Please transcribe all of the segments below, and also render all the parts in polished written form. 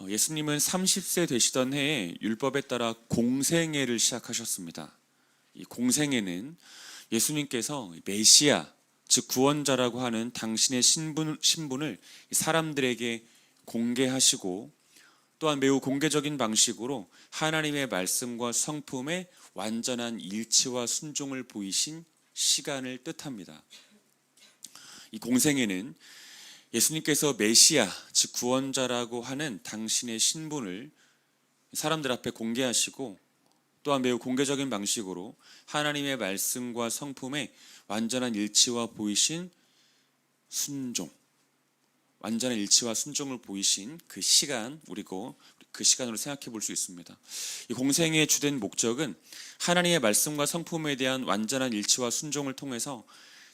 예수님은 30세 되시던 해에 율법에 따라 공생애를 시작하셨습니다. 이 공생애는 예수님께서 메시아, 즉 구원자라고 하는 당신의 신분을 사람들에게 공개하시고 또한 매우 공개적인 방식으로 하나님의 말씀과 성품의 완전한 일치와 순종을 보이신 시간을 뜻합니다. 이 공생애는 예수님께서 메시아, 즉 구원자라고 하는 당신의 신분을 사람들 앞에 공개하시고 또한 매우 공개적인 방식으로 하나님의 말씀과 성품의 완전한 일치와 보이신 순종, 완전한 일치와 순종을 보이신 그 시간, 우리고 그 시간으로 생각해 볼 수 있습니다. 이 공생애의 주된 목적은 하나님의 말씀과 성품에 대한 완전한 일치와 순종을 통해서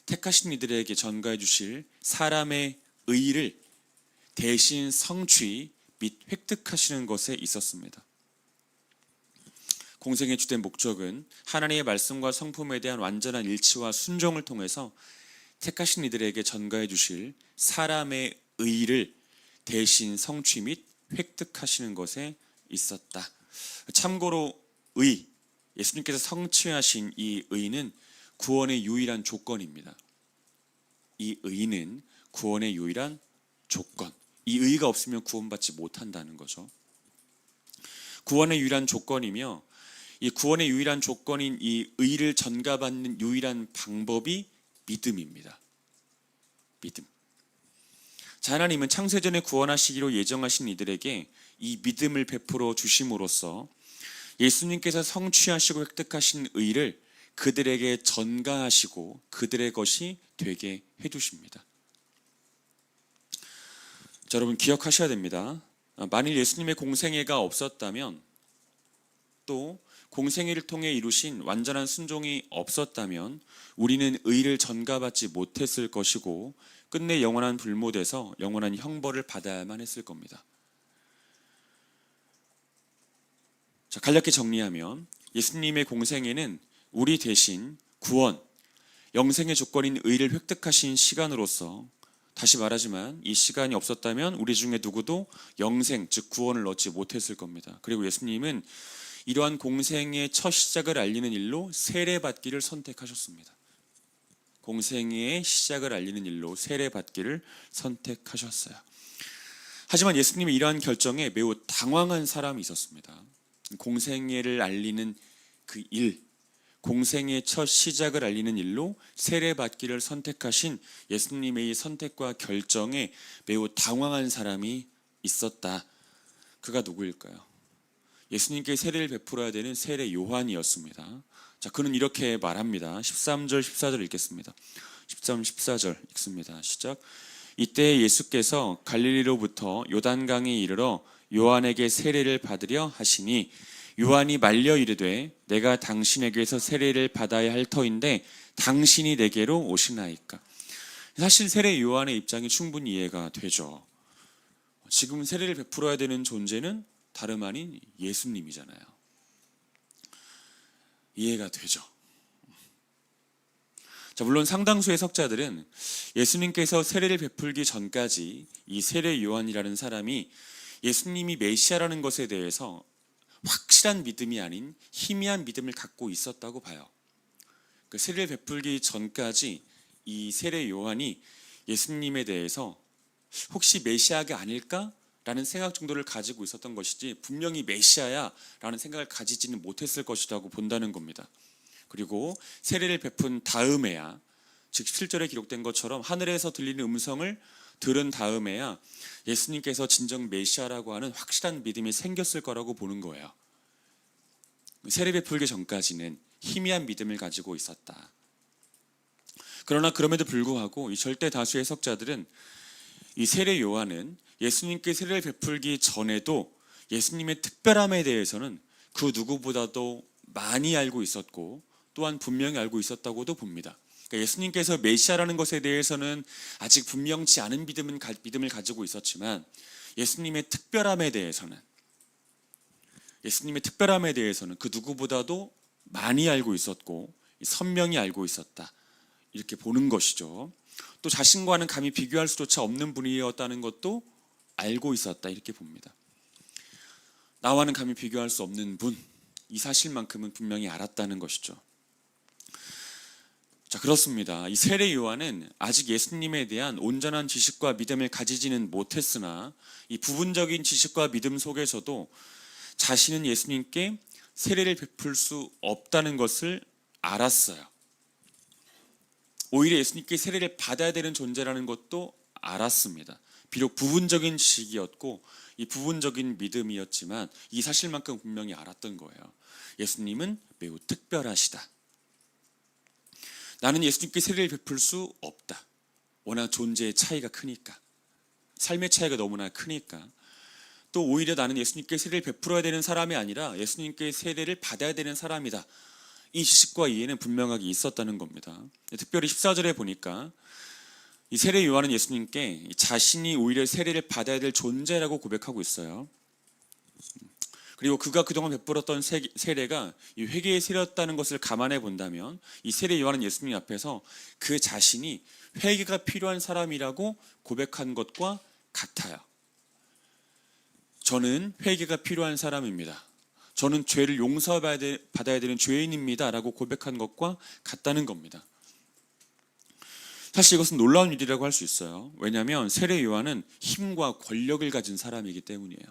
택하신 이들에게 전가해 주실 사람의 의를 대신 성취 및 획득하시는 것에 있었습니다. 공생의 주된 목적은 하나님의 말씀과 성품에 대한 완전한 일치와 순종을 통해서 택하신 이들에게 전가해 주실 사람의 의를 대신 성취 및 획득하시는 것에 있었다. 참고로 예수님께서 성취하신 이 의는 구원의 유일한 조건입니다. 이 의는 구원의 유일한 조건. 이 의가 없으면 구원받지 못한다는 거죠. 구원의 유일한 조건이며 이 구원의 유일한 조건인 이 의를 전가받는 유일한 방법이 믿음입니다. 믿음. 자, 하나님은 창세전에 구원하시기로 예정하신 이들에게 이 믿음을 베풀어 주심으로써 예수님께서 성취하시고 획득하신 의를 그들에게 전가하시고 그들의 것이 되게 해주십니다. 자, 여러분 기억하셔야 됩니다. 만일 예수님의 공생애가 없었다면 또 공생애를 통해 이루신 완전한 순종이 없었다면 우리는 의를 전가받지 못했을 것이고 끝내 영원한 불못에서 영원한 형벌을 받아야만 했을 겁니다. 자, 간략히 정리하면 예수님의 공생애는 우리 대신 구원, 영생의 조건인 의를 획득하신 시간으로서 다시 말하지만 이 시간이 없었다면 우리 중에 누구도 영생, 즉 구원을 얻지 못했을 겁니다. 그리고 예수님은 이러한 공생의 첫 시작을 알리는 일로 세례받기를 선택하셨습니다. 공생의 시작을 알리는 일로 세례받기를 선택하셨어요. 하지만 예수님이 이러한 결정에 매우 당황한 사람이 있었습니다. 공생애를 알리는 그 일, 공생의 첫 시작을 알리는 일로 세례받기를 선택하신 예수님의 이 선택과 결정에 매우 당황한 사람이 있었다. 그가 누구일까요? 예수님께 세례를 베풀어야 되는 세례 요한이었습니다. 자, 그는 이렇게 말합니다. 13절 14절 읽겠습니다. 13, 14절 읽습니다. 시작. 이때 예수께서 갈릴리로부터 요단강에 이르러 요한에게 세례를 받으려 하시니 요한이 말려 이르되 내가 당신에게서 세례를 받아야 할 터인데 당신이 내게로 오시나이까. 사실 세례 요한의 입장이 충분히 이해가 되죠. 지금 세례를 베풀어야 되는 존재는 다름 아닌 예수님이잖아요. 이해가 되죠. 자, 물론 상당수의 석자들은 예수님께서 세례를 베풀기 전까지 이 세례 요한이라는 사람이 예수님이 메시아라는 것에 대해서 확실한 믿음이 아닌 희미한 믿음을 갖고 있었다고 봐요. 그 세례를 베풀기 전까지 이 세례 요한이 예수님에 대해서 혹시 메시아가 아닐까라는 생각 정도를 가지고 있었던 것이지 분명히 메시아야라는 생각을 가지지는 못했을 것이라고 본다는 겁니다. 그리고 세례를 베푼 다음에야, 즉 7절에 기록된 것처럼 하늘에서 들리는 음성을 들은 다음에야 예수님께서 진정 메시아라고 하는 확실한 믿음이 생겼을 거라고 보는 거예요. 세례 베풀기 전까지는 희미한 믿음을 가지고 있었다. 그러나 그럼에도 불구하고 이 절대 다수의 석자들은 이 세례 요한은 예수님께 세례를 베풀기 전에도 예수님의 특별함에 대해서는 그 누구보다도 많이 알고 있었고 또한 분명히 알고 있었다고도 봅니다. 그러니까 예수님께서 메시아라는 것에 대해서는 아직 분명치 않은 믿음을 가지고 있었지만 예수님의 특별함에 대해서는 그 누구보다도 많이 알고 있었고 선명히 알고 있었다. 이렇게 보는 것이죠. 또 자신과는 감히 비교할 수조차 없는 분이었다는 것도 알고 있었다. 이렇게 봅니다. 나와는 감히 비교할 수 없는 분, 이 사실만큼은 분명히 알았다는 것이죠. 자, 그렇습니다. 이 세례 요한은 아직 예수님에 대한 온전한 지식과 믿음을 가지지는 못했으나 이 부분적인 지식과 믿음 속에서도 자신은 예수님께 세례를 베풀 수 없다는 것을 알았어요. 오히려 예수님께 세례를 받아야 되는 존재라는 것도 알았습니다. 비록 부분적인 지식이었고 이 부분적인 믿음이었지만 이 사실만큼 분명히 알았던 거예요. 예수님은 매우 특별하시다. 나는 예수님께 세례를 베풀 수 없다. 워낙 존재의 차이가 크니까. 삶의 차이가 너무나 크니까. 또 오히려 나는 예수님께 세례를 베풀어야 되는 사람이 아니라 예수님께 세례를 받아야 되는 사람이다. 이 지식과 이해는 분명하게 있었다는 겁니다. 특별히 14절에 보니까 이 세례 요한은 예수님께 자신이 오히려 세례를 받아야 될 존재라고 고백하고 있어요. 그리고 그가 그동안 베풀었던 세례가 이 회개의 세례였다는 것을 감안해 본다면 이 세례 요한은 예수님 앞에서 그 자신이 회개가 필요한 사람이라고 고백한 것과 같아요. 저는 회개가 필요한 사람입니다. 저는 죄를 용서받아야 되는 죄인입니다 라고 고백한 것과 같다는 겁니다. 사실 이것은 놀라운 일이라고 할 수 있어요. 왜냐하면 세례 요한은 힘과 권력을 가진 사람이기 때문이에요.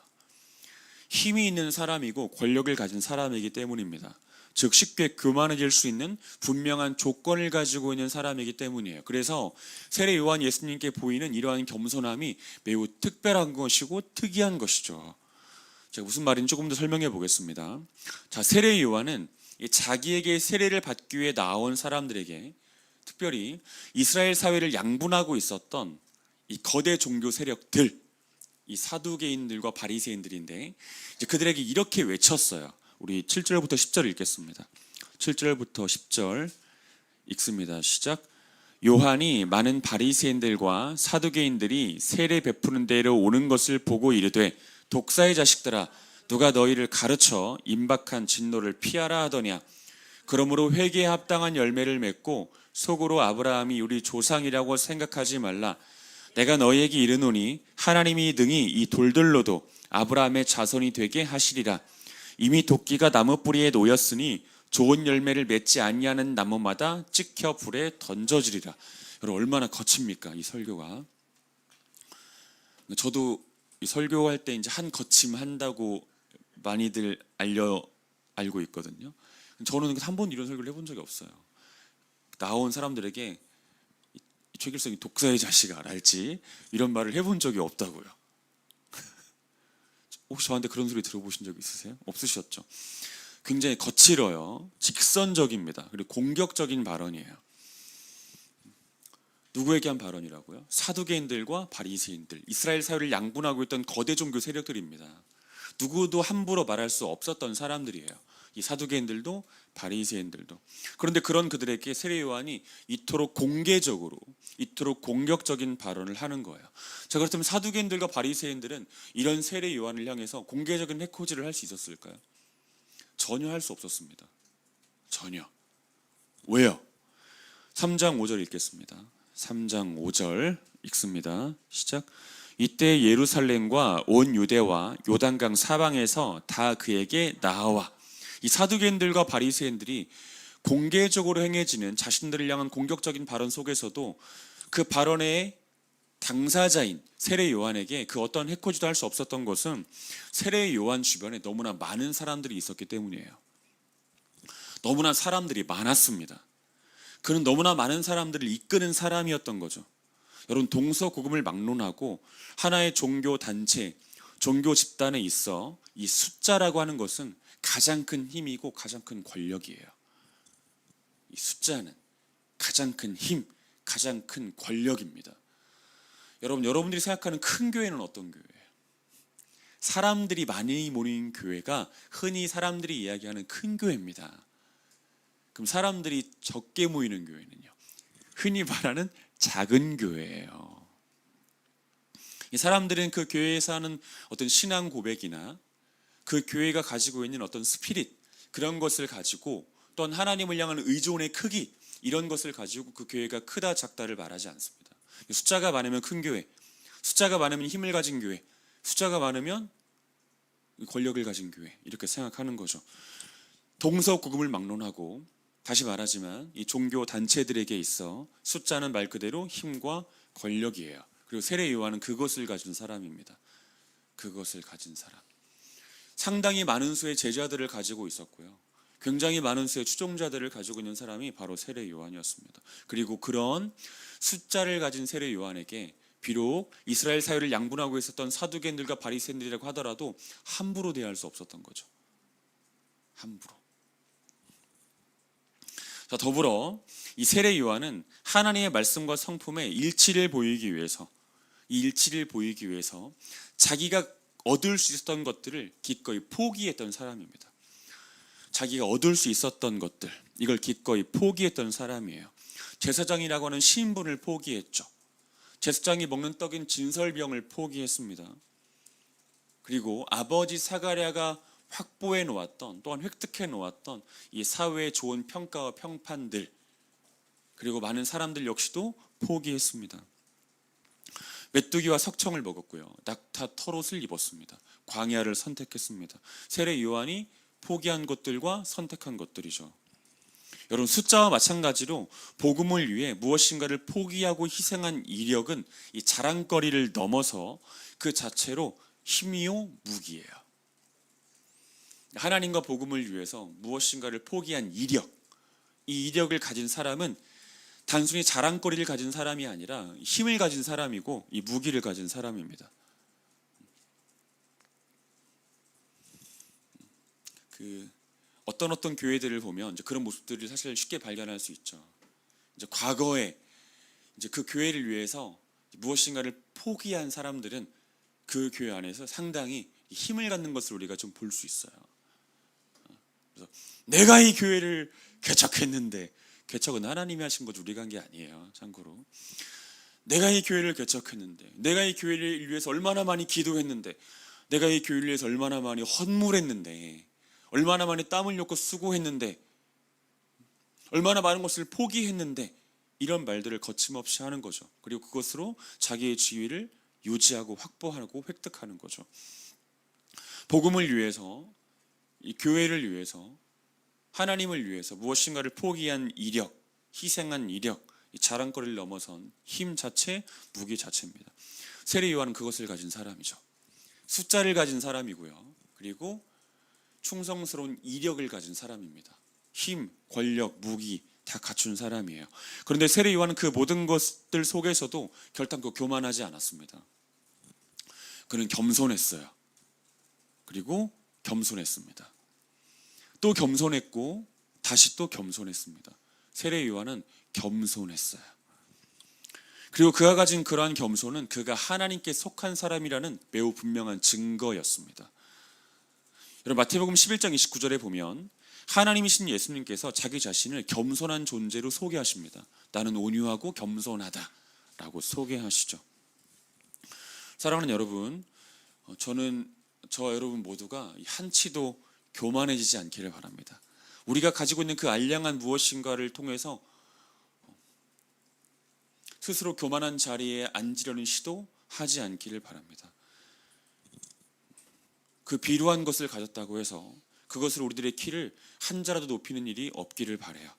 힘이 있는 사람이고 권력을 가진 사람이기 때문입니다. 즉 쉽게 교만해질 수 있는 분명한 조건을 가지고 있는 사람이기 때문이에요. 그래서 세례 요한 예수님께 보이는 이러한 겸손함이 매우 특별한 것이고 특이한 것이죠. 제가 무슨 말인지 조금 더 설명해 보겠습니다. 자, 세례 요한은 자기에게 세례를 받기 위해 나온 사람들에게 특별히 이스라엘 사회를 양분하고 있었던 이 거대 종교 세력들, 이 사두개인들과 바리새인들인데 이제 그들에게 이렇게 외쳤어요. 우리 7절부터 10절 읽겠습니다. 7절부터 10절 읽습니다. 시작. 요한이 많은 바리새인들과 사두개인들이 세례 베푸는 데로 오는 것을 보고 이르되 독사의 자식들아 누가 너희를 가르쳐 임박한 진노를 피하라 하더냐. 그러므로 회개에 합당한 열매를 맺고 속으로 아브라함이 우리 조상이라고 생각하지 말라. 내가 너희에게 이르노니 하나님이 능히 이 돌들로도 아브라함의 자손이 되게 하시리라. 이미 도끼가 나무 뿌리에 놓였으니 좋은 열매를 맺지 아니하는 나무마다 찍혀 불에 던져지리라. 여러분 얼마나 거칩니까 이 설교가. 저도 이 설교할 때 이제 한 거침 한다고 많이들 알고 있거든요. 저는 한 번도 이런 설교를 해본 적이 없어요. 나온 사람들에게 최길성이 독사의 자식아 알지? 이런 말을 해본 적이 없다고요. 혹시 저한테 그런 소리 들어보신 적 있으세요? 없으셨죠? 굉장히 거칠어요. 직선적입니다. 그리고 공격적인 발언이에요. 누구에게 한 발언이라고요? 사두개인들과 바리새인들, 이스라엘 사회를 양분하고 있던 거대 종교 세력들입니다. 누구도 함부로 말할 수 없었던 사람들이에요. 이 사두개인들도 바리새인들도. 그런데 그런 그들에게 세례 요한이 이토록 공개적으로 이토록 공격적인 발언을 하는 거예요. 자, 그렇다면 사두개인들과 바리새인들은 이런 세례 요한을 향해서 공개적인 해코지를 할 수 있었을까요? 전혀 할 수 없었습니다. 전혀. 왜요? 3장 5절 읽겠습니다. 3장 5절 읽습니다. 시작. 이때 예루살렘과 온 유대와 요단강 사방에서 다 그에게 나아와. 이 사두개인들과 바리새인들이 공개적으로 행해지는 자신들을 향한 공격적인 발언 속에서도 그 발언의 당사자인 세례 요한에게 그 어떤 해코지도 할 수 없었던 것은 세례 요한 주변에 너무나 많은 사람들이 있었기 때문이에요. 너무나 사람들이 많았습니다. 그는 너무나 많은 사람들을 이끄는 사람이었던 거죠. 여러분 동서고금을 막론하고 하나의 종교 단체, 종교 집단에 있어 이 숫자라고 하는 것은 가장 큰 힘이고 가장 큰 권력이에요. 이 숫자는 가장 큰 힘, 가장 큰 권력입니다. 여러분들이 생각하는 큰 교회는 어떤 교회예요? 사람들이 많이 모이는 교회가 흔히 사람들이 이야기하는 큰 교회입니다. 그럼 사람들이 적게 모이는 교회는요? 흔히 말하는 작은 교회예요. 이 사람들은 그 교회에서 하는 어떤 신앙 고백이나 그 교회가 가지고 있는 어떤 스피릿, 그런 것을 가지고 또한 하나님을 향한 의존의 크기, 이런 것을 가지고 그 교회가 크다 작다를 말하지 않습니다. 숫자가 많으면 큰 교회, 숫자가 많으면 힘을 가진 교회, 숫자가 많으면 권력을 가진 교회 이렇게 생각하는 거죠. 동서고금을 막론하고 다시 말하지만 이 종교 단체들에게 있어 숫자는 말 그대로 힘과 권력이에요. 그리고 세례 요한은 그것을 가진 사람입니다. 그것을 가진 사람. 상당히 많은 수의 제자들을 가지고 있었고요. 굉장히 많은 수의 추종자들을 가지고 있는 사람이 바로 세례 요한이었습니다. 그리고 그런 숫자를 가진 세례 요한에게 비록 이스라엘 사회를 양분하고 있었던 사두개인들과 바리새인들이라고 하더라도 함부로 대할 수 없었던 거죠. 함부로. 자, 더불어 이 세례 요한은 하나님의 말씀과 성품의 일치를 보이기 위해서 자기가 얻을 수 있었던 것들을 기꺼이 포기했던 사람입니다. 자기가 얻을 수 있었던 것들, 이걸 기꺼이 포기했던 사람이에요. 제사장이라고 하는 신분을 포기했죠. 제사장이 먹는 떡인 진설병을 포기했습니다. 그리고 아버지 사가랴가 확보해 놓았던, 또한 획득해 놓았던 이 사회의 좋은 평가와 평판들, 그리고 많은 사람들 역시도 포기했습니다. 메뚜기와 석청을 먹었고요. 낙타 털옷을 입었습니다. 광야를 선택했습니다. 세례 요한이 포기한 것들과 선택한 것들이죠. 여러분, 숫자와 마찬가지로 복음을 위해 무엇인가를 포기하고 희생한 이력은 이 자랑거리를 넘어서 그 자체로 힘이요 무기예요. 하나님과 복음을 위해서 무엇인가를 포기한 이력, 이 이력을 가진 사람은 단순히 자랑거리를 가진 사람이 아니라 힘을 가진 사람이고 이 무기를 가진 사람입니다. 어떤 교회들을 보면 이제 그런 모습들을 사실 쉽게 발견할 수 있죠. 이제 과거에 이제 그 교회를 위해서 무엇인가를 포기한 사람들은 그 교회 안에서 상당히 힘을 갖는 것을 우리가 좀 볼 수 있어요. 그래서 내가 이 교회를 개척했는데, 개척은 하나님이 하신 거죠. 우리가 한 게 아니에요. 참고로. 내가 이 교회를 개척했는데, 내가 이 교회를 위해서 얼마나 많이 기도했는데, 내가 이 교회를 위해서 얼마나 많이 헌물했는데, 얼마나 많이 땀을 흘렸고 수고했는데, 얼마나 많은 것을 포기했는데, 이런 말들을 거침없이 하는 거죠. 그리고 그것으로 자기의 지위를 유지하고 확보하고 획득하는 거죠. 복음을 위해서, 이 교회를 위해서, 하나님을 위해서 무엇인가를 포기한 이력, 희생한 이력, 이 자랑거리를 넘어선 힘 자체, 무기 자체입니다. 세례 요한은 그것을 가진 사람이죠. 숫자를 가진 사람이고요. 그리고 충성스러운 이력을 가진 사람입니다. 힘, 권력, 무기 다 갖춘 사람이에요. 그런데 세례 요한은 그 모든 것들 속에서도 결단코 교만하지 않았습니다. 그는 겸손했어요. 그리고 겸손했습니다. 또 겸손했고 다시 또 겸손했습니다. 세례 요한은 겸손했어요. 그리고 그가 가진 그러한 겸손은 그가 하나님께 속한 사람이라는 매우 분명한 증거였습니다. 여러분, 마태복음 11장 29절에 보면 하나님이신 예수님께서 자기 자신을 겸손한 존재로 소개하십니다. 나는 온유하고 겸손하다라고 소개하시죠. 사랑하는 여러분, 저 여러분 모두가 한치도 교만해지지 않기를 바랍니다. 우리가 가지고 있는 그 알량한 무엇인가를 통해서 스스로 교만한 자리에 앉으려는 시도하지 않기를 바랍니다. 그 비루한 것을 가졌다고 해서 그것을 우리들의 키를 한 자라도 높이는 일이 없기를 바라요.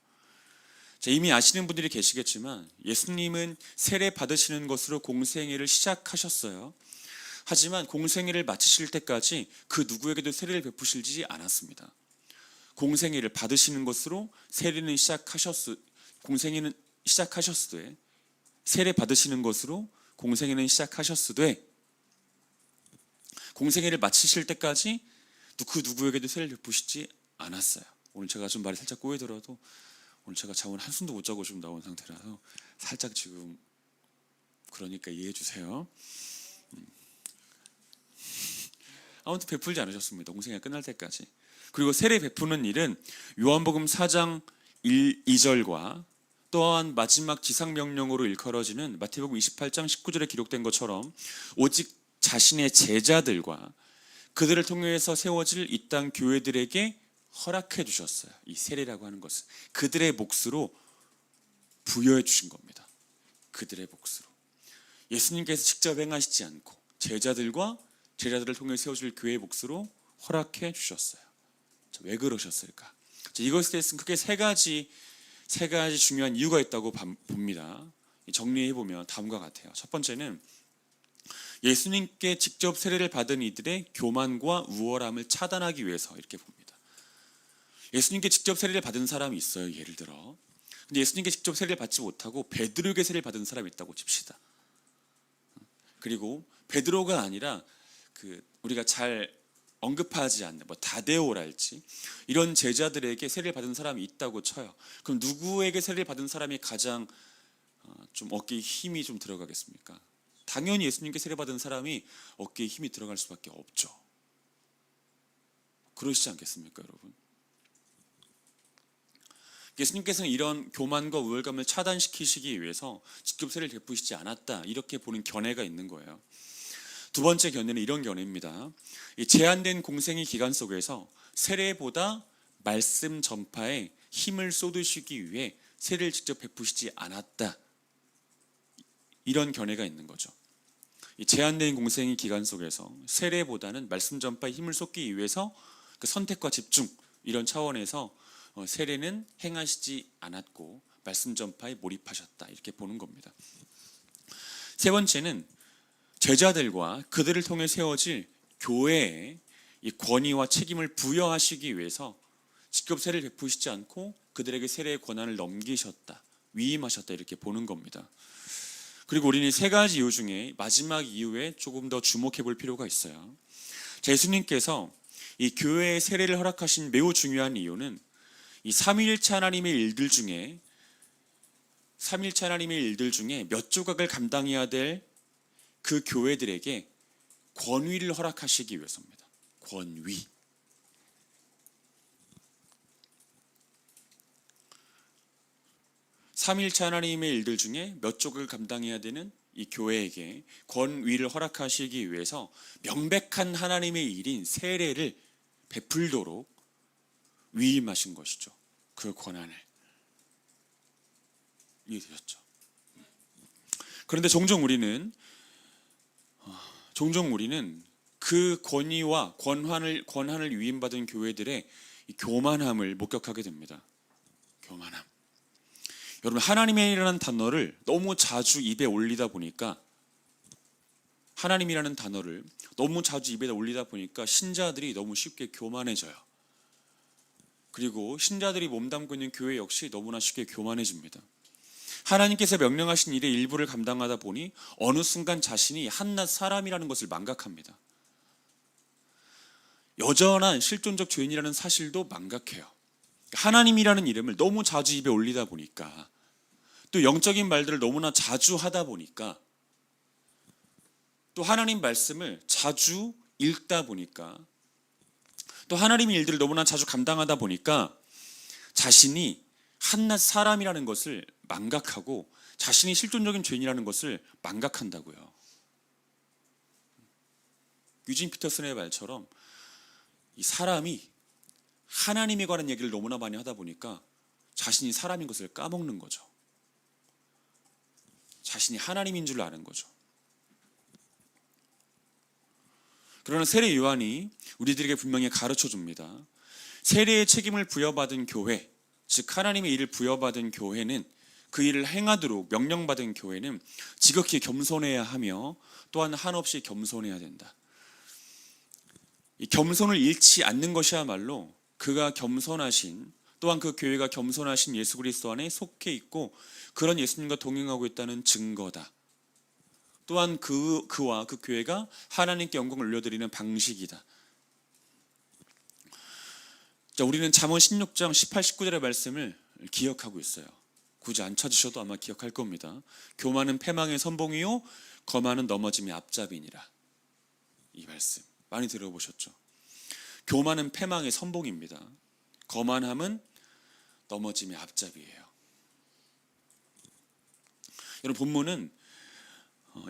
자, 이미 아시는 분들이 계시겠지만 예수님은 세례 받으시는 것으로 공생애를 시작하셨어요. 하지만 공생애를 마치실 때까지 그 누구에게도 세례를 베푸시지 않았습니다. 공생애를 받으시는 것으로 공생애는 시작하셨으되, 세례 받으시는 것으로 공생애는 시작하셨으되, 공생애를 마치실 때까지 그 누구에게도 세례를 베푸시지 않았어요. 오늘 제가 좀 말이 살짝 꼬이더라도 오늘 제가 잠을 한숨도 못 자고 좀 나온 상태라서 살짝 지금 그러니까 이해해 주세요. 아무튼 베풀지 않으셨습니다. 공생애가 끝날 때까지. 그리고 세례 베푸는 일은 요한복음 4장 2절과 또한 마지막 지상명령으로 일컬어지는 마태복음 28장 19절에 기록된 것처럼 오직 자신의 제자들과 그들을 통해서 세워질 이 땅 교회들에게 허락해 주셨어요. 이 세례라고 하는 것은 그들의 몫으로 부여해 주신 겁니다. 그들의 몫으로. 예수님께서 직접 행하시지 않고 제자들을 통해 세워질 교회의 몫으로 허락해 주셨어요. 왜 그러셨을까? 이것에 대해서는 크게 세 가지 중요한 이유가 있다고 봅니다. 정리해 보면 다음과 같아요. 첫 번째는 예수님께 직접 세례를 받은 이들의 교만과 우월함을 차단하기 위해서 이렇게 봅니다. 예수님께 직접 세례를 받은 사람이 있어요. 예를 들어. 근데 예수님께 직접 세례를 받지 못하고 베드로에게 세례를 받은 사람이 있다고 칩시다. 그리고 베드로가 아니라 우리가 잘 언급하지 않는 다데오랄지 이런 제자들에게 세례를 받은 사람이 있다고 쳐요. 그럼 누구에게 세례를 받은 사람이 가장 좀 어깨에 힘이 좀 들어가겠습니까? 당연히 예수님께 세례 받은 사람이 어깨에 힘이 들어갈 수밖에 없죠. 그러시지 않겠습니까, 여러분? 예수님께서는 이런 교만과 우월감을 차단시키시기 위해서 직접 세례를 베푸시지 않았다, 이렇게 보는 견해가 있는 거예요. 두 번째 견해는 이런 견해입니다. 이 제한된 공생의 기간 속에서 세례보다 말씀 전파에 힘을 쏟으시기 위해 세례를 직접 베푸시지 않았다, 이런 견해가 있는 거죠. 이 제한된 공생의 기간 속에서 세례보다는 말씀 전파에 힘을 쏟기 위해서 그 선택과 집중, 이런 차원에서 세례는 행하시지 않았고 말씀 전파에 몰입하셨다, 이렇게 보는 겁니다. 세 번째는 제자들과 그들을 통해 세워질 교회에 이 권위와 책임을 부여하시기 위해서 직접 세례를 베푸시지 않고 그들에게 세례의 권한을 넘기셨다, 위임하셨다, 이렇게 보는 겁니다. 그리고 우리는 세 가지 이유 중에 마지막 이유에 조금 더 주목해 볼 필요가 있어요. 예수님께서 이 교회의 세례를 허락하신 매우 중요한 이유는 이 삼위일체 하나님의 일들 중에 몇 조각을 감당해야 될 그 교회들에게 권위를 허락하시기 위해서입니다. 권위. 삼위일체 하나님의 일들 중에 몇 조각을 감당해야 되는 이 교회에게 권위를 허락하시기 위해서 명백한 하나님의 일인 세례를 베풀도록 위임하신 것이죠. 그 권한을. 이해되셨죠? 그런데 종종 우리는 그 권위와 권한을 위임받은 교회들의 교만함을 목격하게 됩니다. 교만함. 여러분, 하나님이라는 단어를 너무 자주 입에 올리다 보니까 신자들이 너무 쉽게 교만해져요. 그리고 신자들이 몸담고 있는 교회 역시 너무나 쉽게 교만해집니다. 하나님께서 명령하신 일의 일부를 감당하다 보니 어느 순간 자신이 한낱 사람이라는 것을 망각합니다. 여전한 실존적 죄인이라는 사실도 망각해요. 하나님이라는 이름을 너무 자주 입에 올리다 보니까, 또 영적인 말들을 너무나 자주 하다 보니까, 또 하나님 말씀을 자주 읽다 보니까, 또 하나님의 일들을 너무나 자주 감당하다 보니까 자신이 한낱 사람이라는 것을 망각하고 자신이 실존적인 죄인이라는 것을 망각한다고요. 유진 피터슨의 말처럼 이 사람이 하나님에 관한 얘기를 너무나 많이 하다 보니까 자신이 사람인 것을 까먹는 거죠. 자신이 하나님인 줄 아는 거죠. 그러나 세례 요한이 우리들에게 분명히 가르쳐 줍니다. 세례의 책임을 부여받은 교회, 즉 하나님의 일을 부여받은 교회는, 그 일을 행하도록 명령받은 교회는 지극히 겸손해야 하며 또한 한없이 겸손해야 된다. 이 겸손을 잃지 않는 것이야말로 그가 겸손하신, 또한 그 교회가 겸손하신 예수 그리스도 안에 속해 있고 그런 예수님과 동행하고 있다는 증거다. 또한 그와 그 교회가 하나님께 영광을 올려드리는 방식이다. 자, 우리는 잠언 16장 18, 19절의 말씀을 기억하고 있어요. 굳이 안 찾으셔도 아마 기억할 겁니다. 교만은 패망의 선봉이요 거만은 넘어짐의 앞잡이니라. 이 말씀 많이 들어보셨죠? 교만은 패망의 선봉입니다. 거만함은 넘어짐의 앞잡이에요. 여러분, 본문은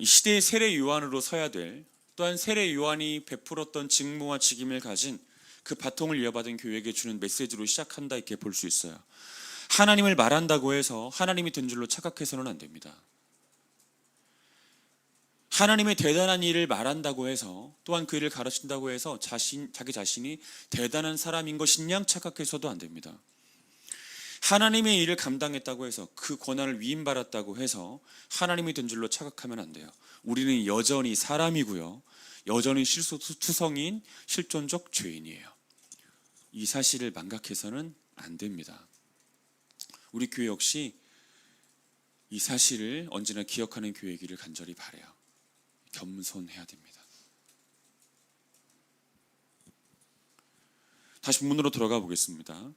이 시대의 세례 요한으로 서야 될, 또한 세례 요한이 베풀었던 직무와 직임을 가진 그 바통을 이어받은 교회에게 주는 메시지로 시작한다, 이렇게 볼 수 있어요. 하나님을 말한다고 해서 하나님이 된 줄로 착각해서는 안 됩니다. 하나님의 대단한 일을 말한다고 해서, 또한 그 일을 가르친다고 해서 자기 자신이 대단한 사람인 것인 양 착각해서도 안 됩니다. 하나님의 일을 감당했다고 해서, 그 권한을 위임받았다고 해서 하나님이 된 줄로 착각하면 안 돼요. 우리는 여전히 사람이고요, 여전히 실수투성이인 실존적 죄인이에요. 이 사실을 망각해서는 안 됩니다. 우리 교회 역시 이 사실을 언제나 기억하는 교회이기를 간절히 바라요. 겸손해야 됩니다. 다시 본문으로 돌아가 보겠습니다.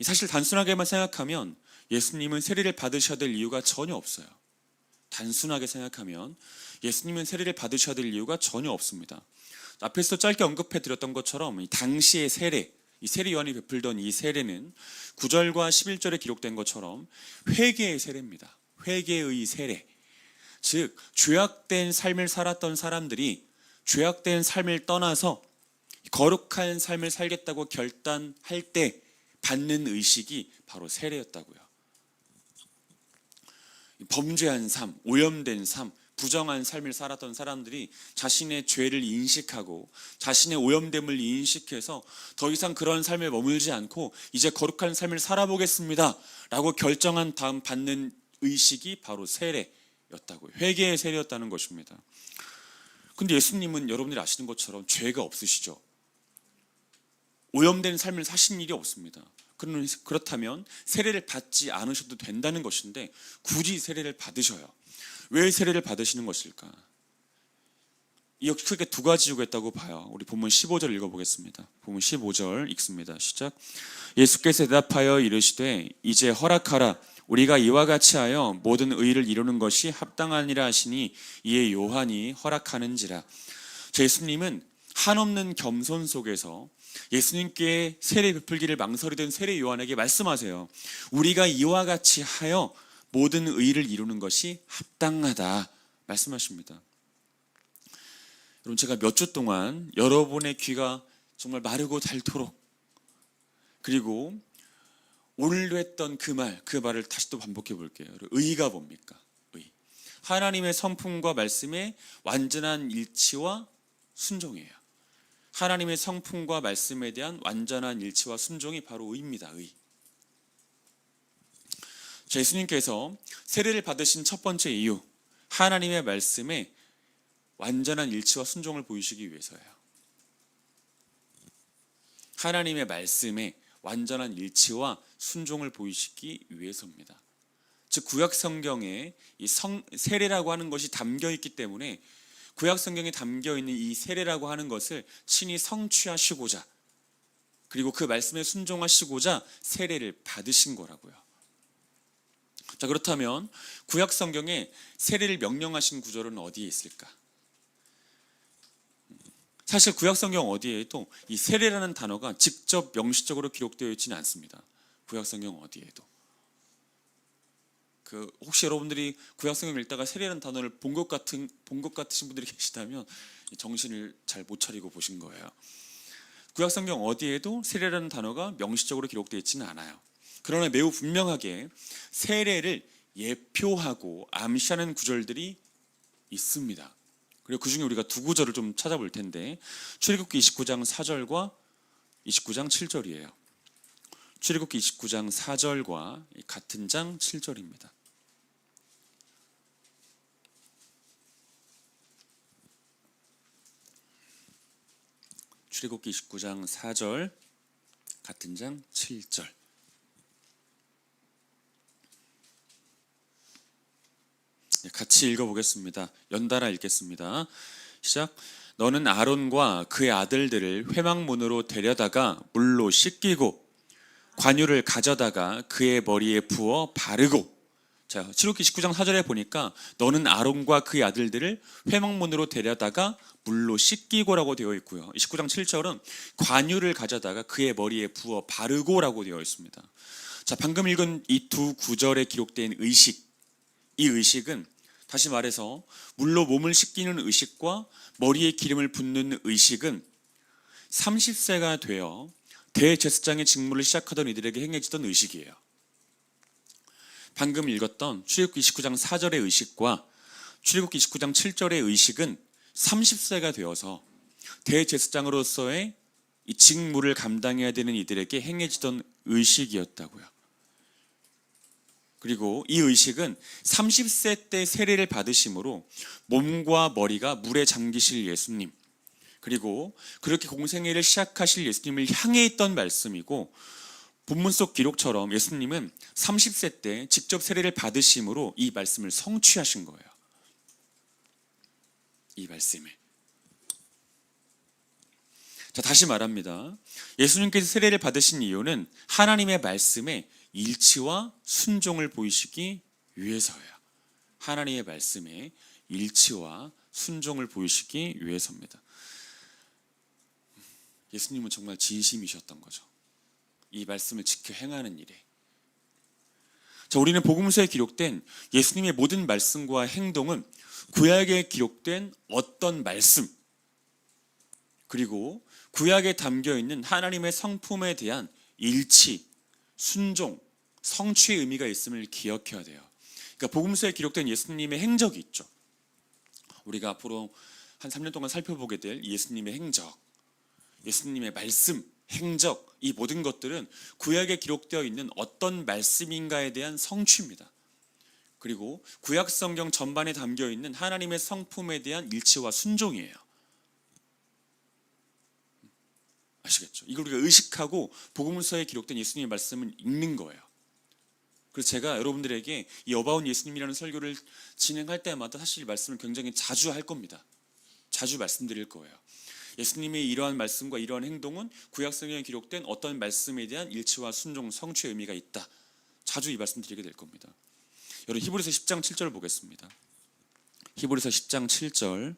사실 단순하게만 생각하면 예수님은 세례를 받으셔야 될 이유가 전혀 없어요. 단순하게 생각하면 예수님은 세례를 받으셔야 될 이유가 전혀 없습니다. 앞에서 짧게 언급해 드렸던 것처럼 이 당시의 세례, 이 세례 요한이 베풀던 이 세례는 9절과 11절에 기록된 것처럼 회개의 세례입니다. 회개의 세례. 즉 죄악된 삶을 살았던 사람들이 죄악된 삶을 떠나서 거룩한 삶을 살겠다고 결단할 때 받는 의식이 바로 세례였다고요. 범죄한 삶, 오염된 삶, 부정한 삶을 살았던 사람들이 자신의 죄를 인식하고 자신의 오염됨을 인식해서 더 이상 그런 삶에 머물지 않고 이제 거룩한 삶을 살아보겠습니다 라고 결정한 다음 받는 의식이 바로 세례였다고요. 회개의 세례였다는 것입니다. 근데 예수님은 여러분들이 아시는 것처럼 죄가 없으시죠. 오염된 삶을 사신 일이 없습니다. 그렇다면 세례를 받지 않으셔도 된다는 것인데 굳이 세례를 받으셔요. 왜 세례를 받으시는 것일까? 이 크게 두 가지 이유가 있다고 봐요. 우리 본문 15절 읽어보겠습니다. 본문 15절 읽습니다. 시작. 예수께서 대답하여 이르시되 이제 허락하라. 우리가 이와 같이 하여 모든 의를 이루는 것이 합당하니라 하시니 이에 요한이 허락하는지라. 예수님은 한없는 겸손 속에서 예수님께 세례 베풀기를 망설이던 세례 요한에게 말씀하세요. 우리가 이와 같이 하여 모든 의를 이루는 것이 합당하다 말씀하십니다. 여러분, 제가 몇 주 동안 여러분의 귀가 정말 마르고 닳도록, 그리고 오늘도 했던 그 말을 다시 또 반복해 볼게요. 의가 뭡니까? 의. 하나님의 성품과 말씀의 완전한 일치와 순종이에요. 하나님의 성품과 말씀에 대한 완전한 일치와 순종이 바로 의입니다. 의. 예수님께서 세례를 받으신 첫 번째 이유, 하나님의 말씀에 완전한 일치와 순종을 보이시기 위해서예요. 하나님의 말씀에 완전한 일치와 순종을 보이시기 위해서입니다. 즉 구약 성경에 이 세례라고 하는 것이 담겨 있기 때문에 구약 성경에 담겨 있는 이 세례라고 하는 것을 친히 성취하시고자, 그리고 그 말씀에 순종하시고자 세례를 받으신 거라고요. 자, 그렇다면 구약 성경에 세례를 명령하신 구절은 어디에 있을까? 사실 구약 성경 어디에도 이 세례라는 단어가 직접 명시적으로 기록되어 있지는 않습니다. 구약 성경 어디에도. 혹시 여러분들이 구약 성경 읽다가 세례라는 단어를 본 것 같으신 분들이 계시다면 정신을 잘 못 차리고 보신 거예요. 구약 성경 어디에도 세례라는 단어가 명시적으로 기록되어 있지는 않아요. 그러나 매우 분명하게 세례를 예표하고 암시하는 구절들이 있습니다. 그리고 그 중에 우리가 두 구절을 좀 찾아볼 텐데, 출애굽기 29장 4절과 29장 7절이에요. 출애굽기 29장 4절과 같은 장 7절입니다. 출애굽기 29장 4절, 같은 장 7절. 같이 읽어보겠습니다. 연달아 읽겠습니다. 시작. 너는 아론과 그의 아들들을 회막문으로 데려다가 물로 씻기고 관유를 가져다가 그의 머리에 부어 바르고. 자, 출애굽기 19장 4절에 보니까 너는 아론과 그의 아들들을 회막문으로 데려다가 물로 씻기고라고 되어 있고요. 29장 7절은 관유를 가져다가 그의 머리에 부어 바르고라고 되어 있습니다. 자, 방금 읽은 이 두 구절에 기록된 의식, 이 의식은 다시 말해서 물로 몸을 씻기는 의식과 머리에 기름을 붓는 의식은 30세가 되어 대제사장의 직무를 시작하던 이들에게 행해지던 의식이에요. 방금 읽었던 출애굽기 29장 4절의 의식과 출애굽기 29장 7절의 의식은 30세가 되어서 대제사장으로서의 이 직무를 감당해야 되는 이들에게 행해지던 의식이었다고요. 그리고 이 의식은 30세 때 세례를 받으심으로 몸과 머리가 물에 잠기실 예수님, 그리고 그렇게 공생애를 시작하실 예수님을 향해 있던 말씀이고, 본문 속 기록처럼 예수님은 30세 때 직접 세례를 받으심으로 이 말씀을 성취하신 거예요. 이 말씀을. 자, 다시 말합니다. 예수님께서 세례를 받으신 이유는 하나님의 말씀에 일치와 순종을 보이시기 위해서예요. 하나님의 말씀에 일치와 순종을 보이시기 위해서입니다. 예수님은 정말 진심이셨던 거죠. 이 말씀을 지켜 행하는 일에. 자, 우리는 복음서에 기록된 예수님의 모든 말씀과 행동은 구약에 기록된 어떤 말씀, 그리고 구약에 담겨 있는 하나님의 성품에 대한 일치, 순종, 성취의 의미가 있음을 기억해야 돼요. 그러니까 복음서에 기록된 예수님의 행적이 있죠. 우리가 앞으로 한 3년 동안 살펴보게 될 예수님의 행적, 예수님의 말씀, 행적, 이 모든 것들은 구약에 기록되어 있는 어떤 말씀인가에 대한 성취입니다. 그리고 구약 성경 전반에 담겨 있는 하나님의 성품에 대한 일치와 순종이에요. 아시겠죠? 이걸 우리가 의식하고 복음서에 기록된 예수님의 말씀을 읽는 거예요. 그래서 제가 여러분들에게 이 어바웃 예수님이라는 설교를 진행할 때마다 사실 이 말씀을 굉장히 자주 할 겁니다. 자주 말씀드릴 거예요. 예수님의 이러한 말씀과 이러한 행동은 구약 성경에 기록된 어떤 말씀에 대한 일치와 순종, 성취의 의미가 있다. 자주 이 말씀 드리게 될 겁니다. 여러분, 히브리서 10장 7절 보겠습니다. 히브리서 10장 7절.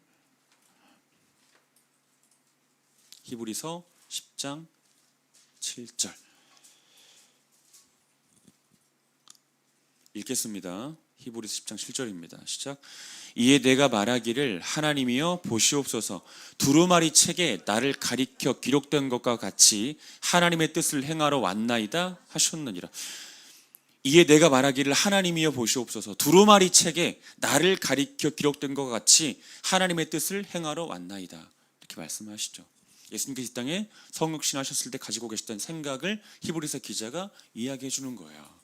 히브리서 10장 7절 읽겠습니다. 히브리서 10장 7절입니다. 시작. 이에 내가 말하기를 하나님이여 보시옵소서, 두루마리 책에 나를 가리켜 기록된 것과 같이 하나님의 뜻을 행하러 왔나이다 하셨느니라. 이에 내가 말하기를 하나님이여 보시옵소서, 두루마리 책에 나를 가리켜 기록된 것과 같이 하나님의 뜻을 행하러 왔나이다. 이렇게 말씀하시죠. 예수님께서 이 땅에 성육신하셨을 때 가지고 계셨던 생각을 히브리서 기자가 이야기해 주는 거예요.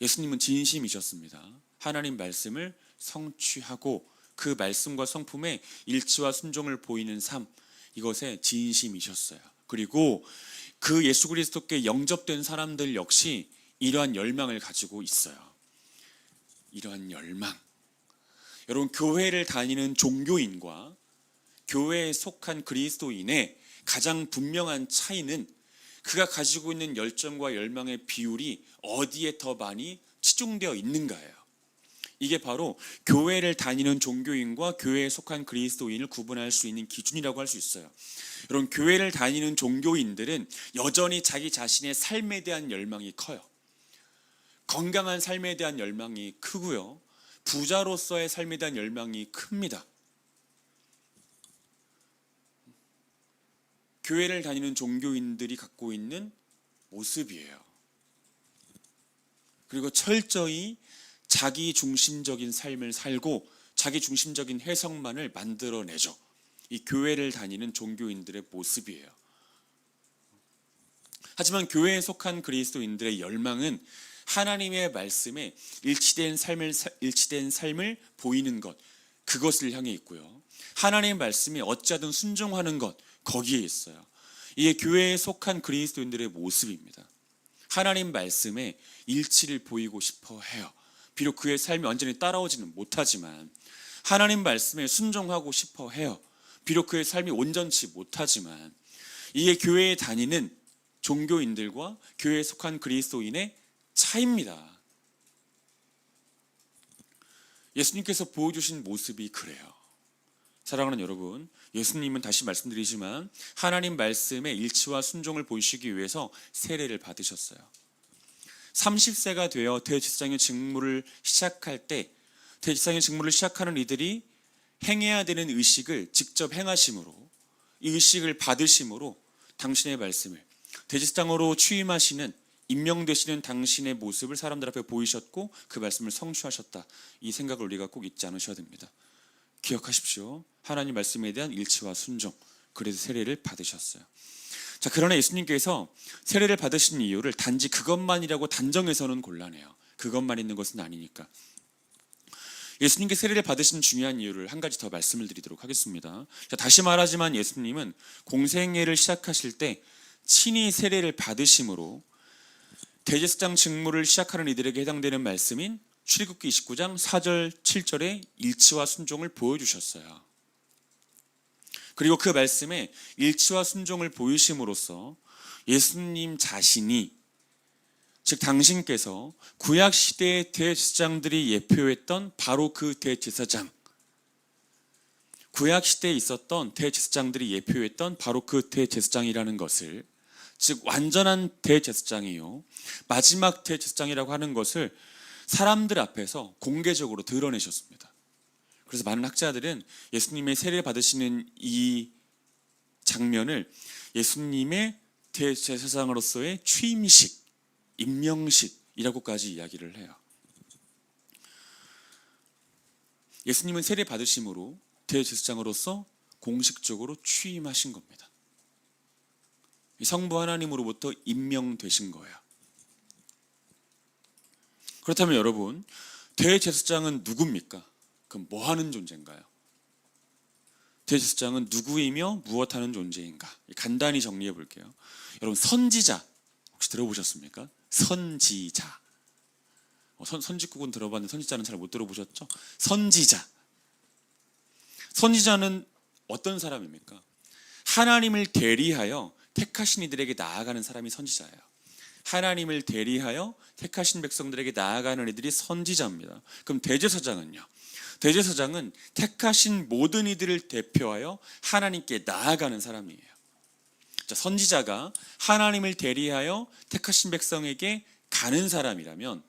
예수님은 진심이셨습니다. 하나님 말씀을 성취하고 그 말씀과 성품에 일치와 순종을 보이는 삶, 이것에 진심이셨어요. 그리고 그 예수 그리스도께 영접된 사람들 역시 이러한 열망을 가지고 있어요. 이러한 열망. 여러분, 교회를 다니는 종교인과 교회에 속한 그리스도인의 가장 분명한 차이는 그가 가지고 있는 열정과 열망의 비율이 어디에 더 많이 치중되어 있는가예요. 이게 바로 교회를 다니는 종교인과 교회에 속한 그리스도인을 구분할 수 있는 기준이라고 할 수 있어요. 여러분, 교회를 다니는 종교인들은 여전히 자기 자신의 삶에 대한 열망이 커요. 건강한 삶에 대한 열망이 크고요. 부자로서의 삶에 대한 열망이 큽니다. 교회를 다니는 종교인들이 갖고 있는 모습이에요. 그리고 철저히 자기 중심적인 삶을 살고 자기 중심적인 해석만을 만들어내죠. 이 교회를 다니는 종교인들의 모습이에요. 하지만 교회에 속한 그리스도인들의 열망은 하나님의 말씀에 일치된 삶을 보이는 것, 그것을 향해 있고요. 하나님의 말씀에 어찌하든 순종하는 것, 거기에 있어요. 이게 교회에 속한 그리스도인들의 모습입니다. 하나님 말씀에 일치를 보이고 싶어 해요. 비록 그의 삶이 완전히 따라오지는 못하지만 하나님 말씀에 순종하고 싶어 해요. 비록 그의 삶이 온전치 못하지만 이게 교회에 다니는 종교인들과 교회에 속한 그리스도인의 차이입니다. 예수님께서 보여주신 모습이 그래요. 사랑하는 여러분, 예수님은 다시 말씀드리지만 하나님 말씀의 일치와 순종을 보이시기 위해서 세례를 받으셨어요. 30세가 되어 대제사장의 직무를 시작할 때 대제사장의 직무를 시작하는 이들이 행해야 되는 의식을 직접 행하심으로, 이 의식을 받으심으로 당신의 말씀을, 대제사장으로 취임하시는 임명되시는 당신의 모습을 사람들 앞에 보이셨고 그 말씀을 성취하셨다. 이 생각을 우리가 꼭 잊지 않으셔야 됩니다. 기억하십시오. 하나님 말씀에 대한 일치와 순종. 그래서 세례를 받으셨어요. 자, 그러나 예수님께서 세례를 받으신 이유를 단지 그것만이라고 단정해서는 곤란해요. 그것만 있는 것은 아니니까. 예수님께 세례를 받으신 중요한 이유를 한 가지 더 말씀을 드리도록 하겠습니다. 자, 다시 말하지만 예수님은 공생애를 시작하실 때 친히 세례를 받으심으로 대제사장 직무를 시작하는 이들에게 해당되는 말씀인 출애굽기 29장 4절 7절의 일치와 순종을 보여주셨어요. 그리고 그 말씀에 일치와 순종을 보이심으로써 예수님 자신이, 즉 당신께서 구약시대의 대제사장들이 예표했던 바로 그 대제사장, 구약시대에 있었던 대제사장들이 예표했던 바로 그 대제사장이라는 것을, 즉 완전한 대제사장이요 마지막 대제사장이라고 하는 것을 사람들 앞에서 공개적으로 드러내셨습니다. 그래서 많은 학자들은 예수님의 세례 받으시는 이 장면을 예수님의 대제사장으로서의 취임식, 임명식이라고까지 이야기를 해요. 예수님은 세례 받으심으로 대제사장으로서 공식적으로 취임하신 겁니다. 성부 하나님으로부터 임명되신 거예요. 그렇다면 여러분, 대제사장은 누굽니까? 그럼 뭐 하는 존재인가요? 대제사장은 누구이며 무엇하는 존재인가? 간단히 정리해 볼게요. 여러분, 선지자 혹시 들어보셨습니까? 선지자. 선지국은 들어봤는데 선지자는 잘 못 들어보셨죠? 선지자. 선지자는 어떤 사람입니까? 하나님을 대리하여 택하신 이들에게 나아가는 사람이 선지자예요. 하나님을 대리하여 택하신 백성들에게 나아가는 이들이 선지자입니다. 그럼 대제사장은요? 대제사장은 택하신 모든 이들을 대표하여 하나님께 나아가는 사람이에요. 자, 선지자가 하나님을 대리하여 택하신 백성에게 가는 사람이라면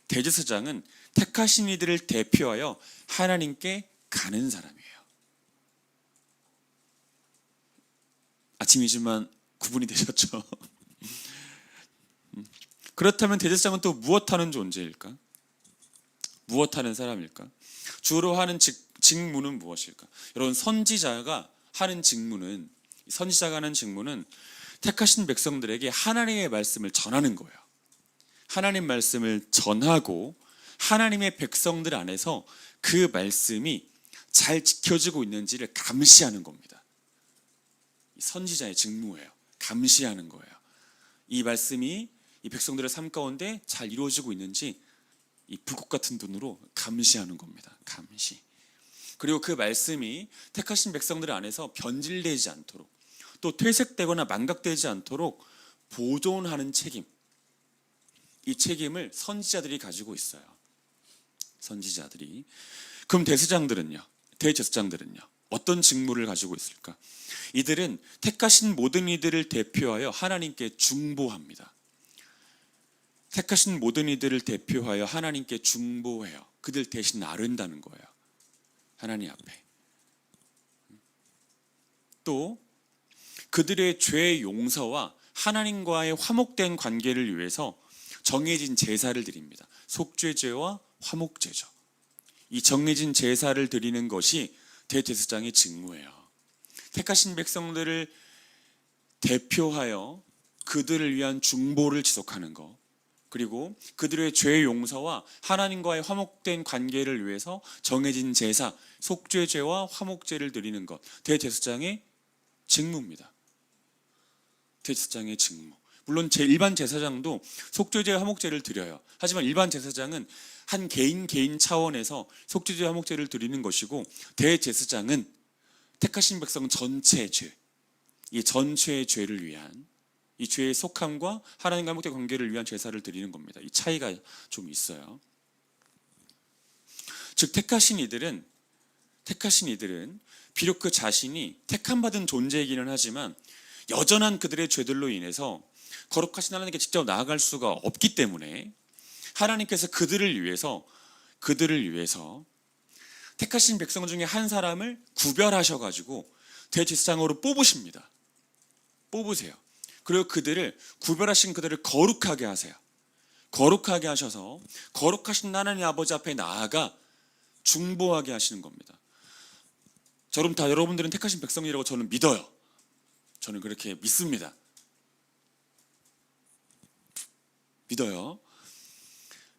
대제사장은 택하신 이들을 대표하여 하나님께 가는 사람이에요. 아침이지만 구분이 되셨죠? 그렇다면 대제사장은 또 무엇하는 존재일까? 무엇하는 사람일까? 주로 하는 직무는 무엇일까? 여러분, 선지자가 하는 직무는 택하신 백성들에게 하나님의 말씀을 전하는 거예요. 하나님 말씀을 전하고 하나님의 백성들 안에서 그 말씀이 잘 지켜지고 있는지를 감시하는 겁니다. 선지자의 직무예요. 감시하는 거예요. 이 말씀이 이 백성들의 삶 가운데 잘 이루어지고 있는지 이 불꽃 같은 눈으로 감시하는 겁니다. 감시. 그리고 그 말씀이 택하신 백성들 안에서 변질되지 않도록, 또 퇴색되거나 망각되지 않도록 보존하는 책임, 이 책임을 선지자들이 가지고 있어요. 선지자들이. 그럼 대제사장들은요? 어떤 직무를 가지고 있을까? 이들은 택하신 모든 이들을 대표하여 하나님께 중보합니다. 택하신 모든 이들을 대표하여 하나님께 중보해요. 그들 대신 아른다는 거예요. 하나님 앞에. 또 그들의 죄의 용서와 하나님과의 화목된 관계를 위해서 정해진 제사를 드립니다. 속죄제와 화목제죠. 이 정해진 제사를 드리는 것이 대제사장의 직무예요. 택하신 백성들을 대표하여 그들을 위한 중보를 지속하는 것, 그리고 그들의 죄 용서와 하나님과의 화목된 관계를 위해서 정해진 제사, 속죄제와 화목제를 드리는 것, 대제사장의 직무입니다. 대제사장의 직무. 물론 일반 제사장도 속죄제와 화목제를 드려요. 하지만 일반 제사장은 한 개인 차원에서 속죄제와 화목제를 드리는 것이고, 대제사장은 택하신 백성 전체의 죄, 이 전체의 죄를 위한, 이 죄의 속함과 하나님과 화목된 관계를 위한 제사를 드리는 겁니다. 이 차이가 좀 있어요. 즉 택하신 이들은 비록 그 자신이 택함받은 존재이기는 하지만 여전한 그들의 죄들로 인해서 거룩하신 하나님께 직접 나아갈 수가 없기 때문에 하나님께서 그들을 위해서 택하신 백성 중에 한 사람을 구별하셔가지고 대제사장으로 뽑으십니다. 뽑으세요. 그리고 그들을 구별하신 그들을 거룩하게 하세요. 거룩하게 하셔서 거룩하신 하나님 아버지 앞에 나아가 중보하게 하시는 겁니다. 저럼 다 여러분들은 택하신 백성이라고 저는 믿어요. 저는 그렇게 믿습니다. 믿어요.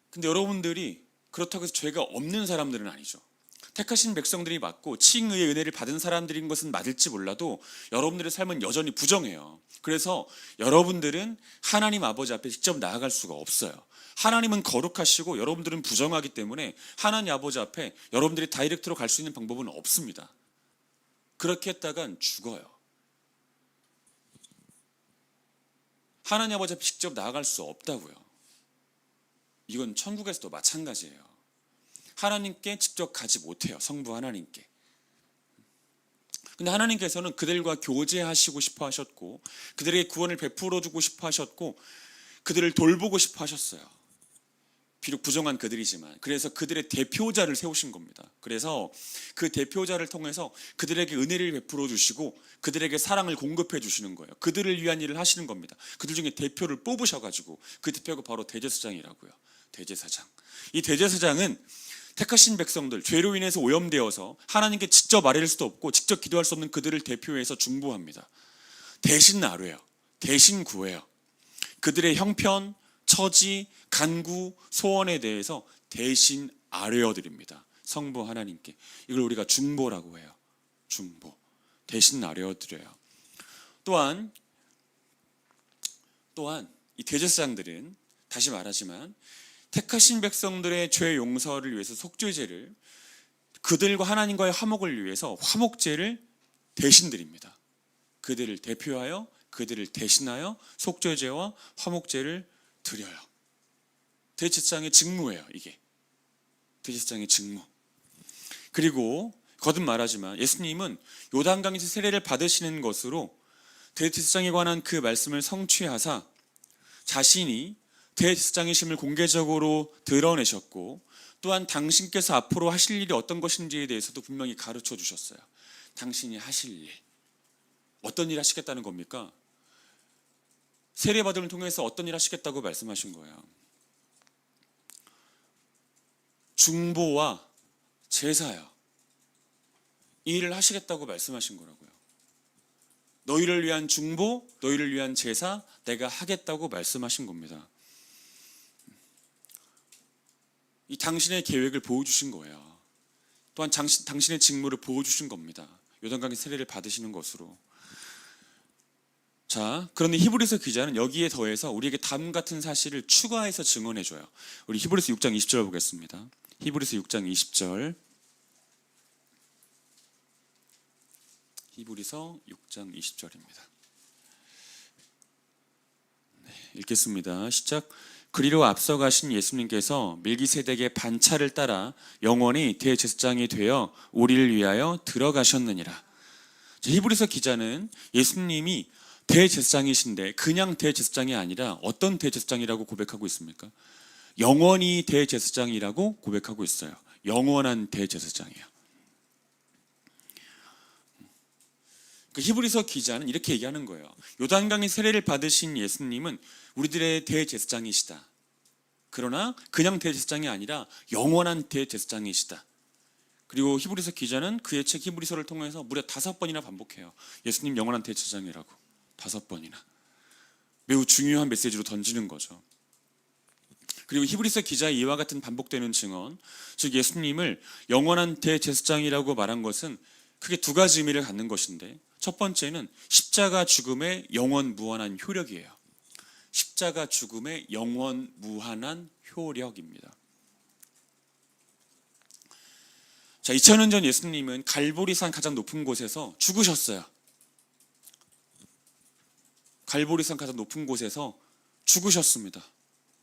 근데 여러분들이 그렇다고 해서 죄가 없는 사람들은 아니죠. 택하신 백성들이 맞고 칭의의 은혜를 받은 사람들인 것은 맞을지 몰라도 여러분들의 삶은 여전히 부정해요. 그래서 여러분들은 하나님 아버지 앞에 직접 나아갈 수가 없어요. 하나님은 거룩하시고 여러분들은 부정하기 때문에 하나님 아버지 앞에 여러분들이 다이렉트로 갈 수 있는 방법은 없습니다. 그렇게 했다간 죽어요. 하나님 아버지 앞에 직접 나아갈 수 없다고요. 이건 천국에서도 마찬가지예요. 하나님께 직접 가지 못해요. 성부 하나님께. 근데 하나님께서는 그들과 교제하시고 싶어 하셨고 그들에게 구원을 베풀어 주고 싶어 하셨고 그들을 돌보고 싶어 하셨어요. 비록 부정한 그들이지만 그래서 그들의 대표자를 세우신 겁니다. 그래서 그 대표자를 통해서 그들에게 은혜를 베풀어 주시고 그들에게 사랑을 공급해 주시는 거예요. 그들을 위한 일을 하시는 겁니다. 그들 중에 대표를 뽑으셔가지고 그 대표가 바로 대제사장이라고요. 대제사장. 이 대제사장은 택하신 백성들, 죄로 인해서 오염되어서 하나님께 직접 아뢰일 수도 없고 직접 기도할 수 없는 그들을 대표해서 중보합니다. 대신 나뢰요. 대신 구해요. 그들의 형편, 처지, 간구, 소원에 대해서 대신 아뢰어 드립니다. 성부 하나님께. 이걸 우리가 중보라고 해요. 중보. 대신 아뢰어 드려요. 또한 이 대제사장들은 다시 말하지만 택하신 백성들의 죄 용서를 위해서 속죄제를 그들과 하나님과의 화목을 위해서 화목제를 대신 드립니다. 그들을 대표하여 그들을 대신하여 속죄제와 화목제를 드려요. 대제사장의 직무예요. 이게 대제사장의 직무. 그리고 거듭 말하지만 예수님은 요단강에서 세례를 받으시는 것으로 대제사장에 관한 그 말씀을 성취하사 자신이 대제사장이심을 공개적으로 드러내셨고 또한 당신께서 앞으로 하실 일이 어떤 것인지에 대해서도 분명히 가르쳐 주셨어요. 당신이 하실 일. 어떤 일 하시겠다는 겁니까? 세례받음을 통해서 어떤 일 하시겠다고 말씀하신 거예요. 중보와 제사요. 이 일을 하시겠다고 말씀하신 거라고요. 너희를 위한 중보, 너희를 위한 제사 내가 하겠다고 말씀하신 겁니다. 이 당신의 계획을 보여주신 거예요. 또한 당신의 직무를 보여주신 겁니다. 요단강의 세례를 받으시는 것으로. 자, 그런데 히브리서 기자는 여기에 더해서 우리에게 다음 같은 사실을 추가해서 증언해줘요. 우리 히브리서 6장 20절 보겠습니다. 히브리서 6장 20절. 히브리서 6장 20절입니다. 읽겠습니다. 시작. 그리로 앞서가신 예수님께서 멜기세덱의 반차를 따라 영원히 대제사장이 되어 우리를 위하여 들어가셨느니라. 히브리서 기자는 예수님이 대제사장이신데 그냥 대제사장이 아니라 어떤 대제사장이라고 고백하고 있습니까? 영원히 대제사장이라고 고백하고 있어요. 영원한 대제사장이에요. 그 히브리서 기자는 이렇게 얘기하는 거예요. 요단강의 세례를 받으신 예수님은 우리들의 대제사장이시다. 그러나 그냥 대제사장이 아니라 영원한 대제사장이시다. 그리고 히브리서 기자는 그의 책 히브리서를 통해서 무려 5번이나 반복해요. 예수님 영원한 대제사장이라고 5번이나. 매우 중요한 메시지로 던지는 거죠. 그리고 히브리서 기자의 이와 같은 반복되는 증언, 즉 예수님을 영원한 대제사장이라고 말한 것은 크게 2가지 의미를 갖는 것인데 첫 번째는 십자가 죽음의 영원 무한한 효력이에요. 십자가 죽음의 영원 무한한 효력입니다. 자, 2000년 전 예수님은 갈보리산 가장 높은 곳에서 죽으셨어요. 갈보리산 가장 높은 곳에서 죽으셨습니다.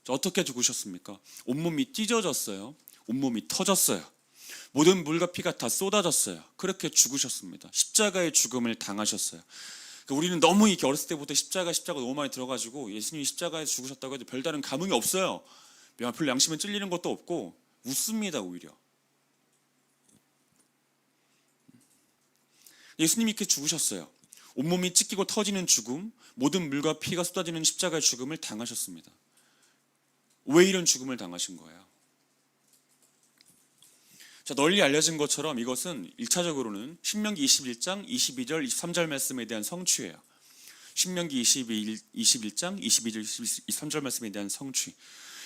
어떻게 죽으셨습니까? 온몸이 찢어졌어요. 온몸이 터졌어요. 모든 물과 피가 다 쏟아졌어요. 그렇게 죽으셨습니다. 십자가의 죽음을 당하셨어요. 그러니까 우리는 너무 이렇게 어렸을 때부터 십자가 너무 많이 들어가지고 예수님이 십자가에 죽으셨다고 해도 별다른 감흥이 없어요. 별로 양심에 찔리는 것도 없고 웃습니다. 오히려. 예수님이 이렇게 죽으셨어요. 온몸이 찢기고 터지는 죽음, 모든 물과 피가 쏟아지는 십자가의 죽음을 당하셨습니다. 왜 이런 죽음을 당하신 거예요? 자, 널리 알려진 것처럼 이것은 1차적으로는 신명기 21장 22절 23절 말씀에 대한 성취예요. 신명기 21장 22절 23절 말씀에 대한 성취.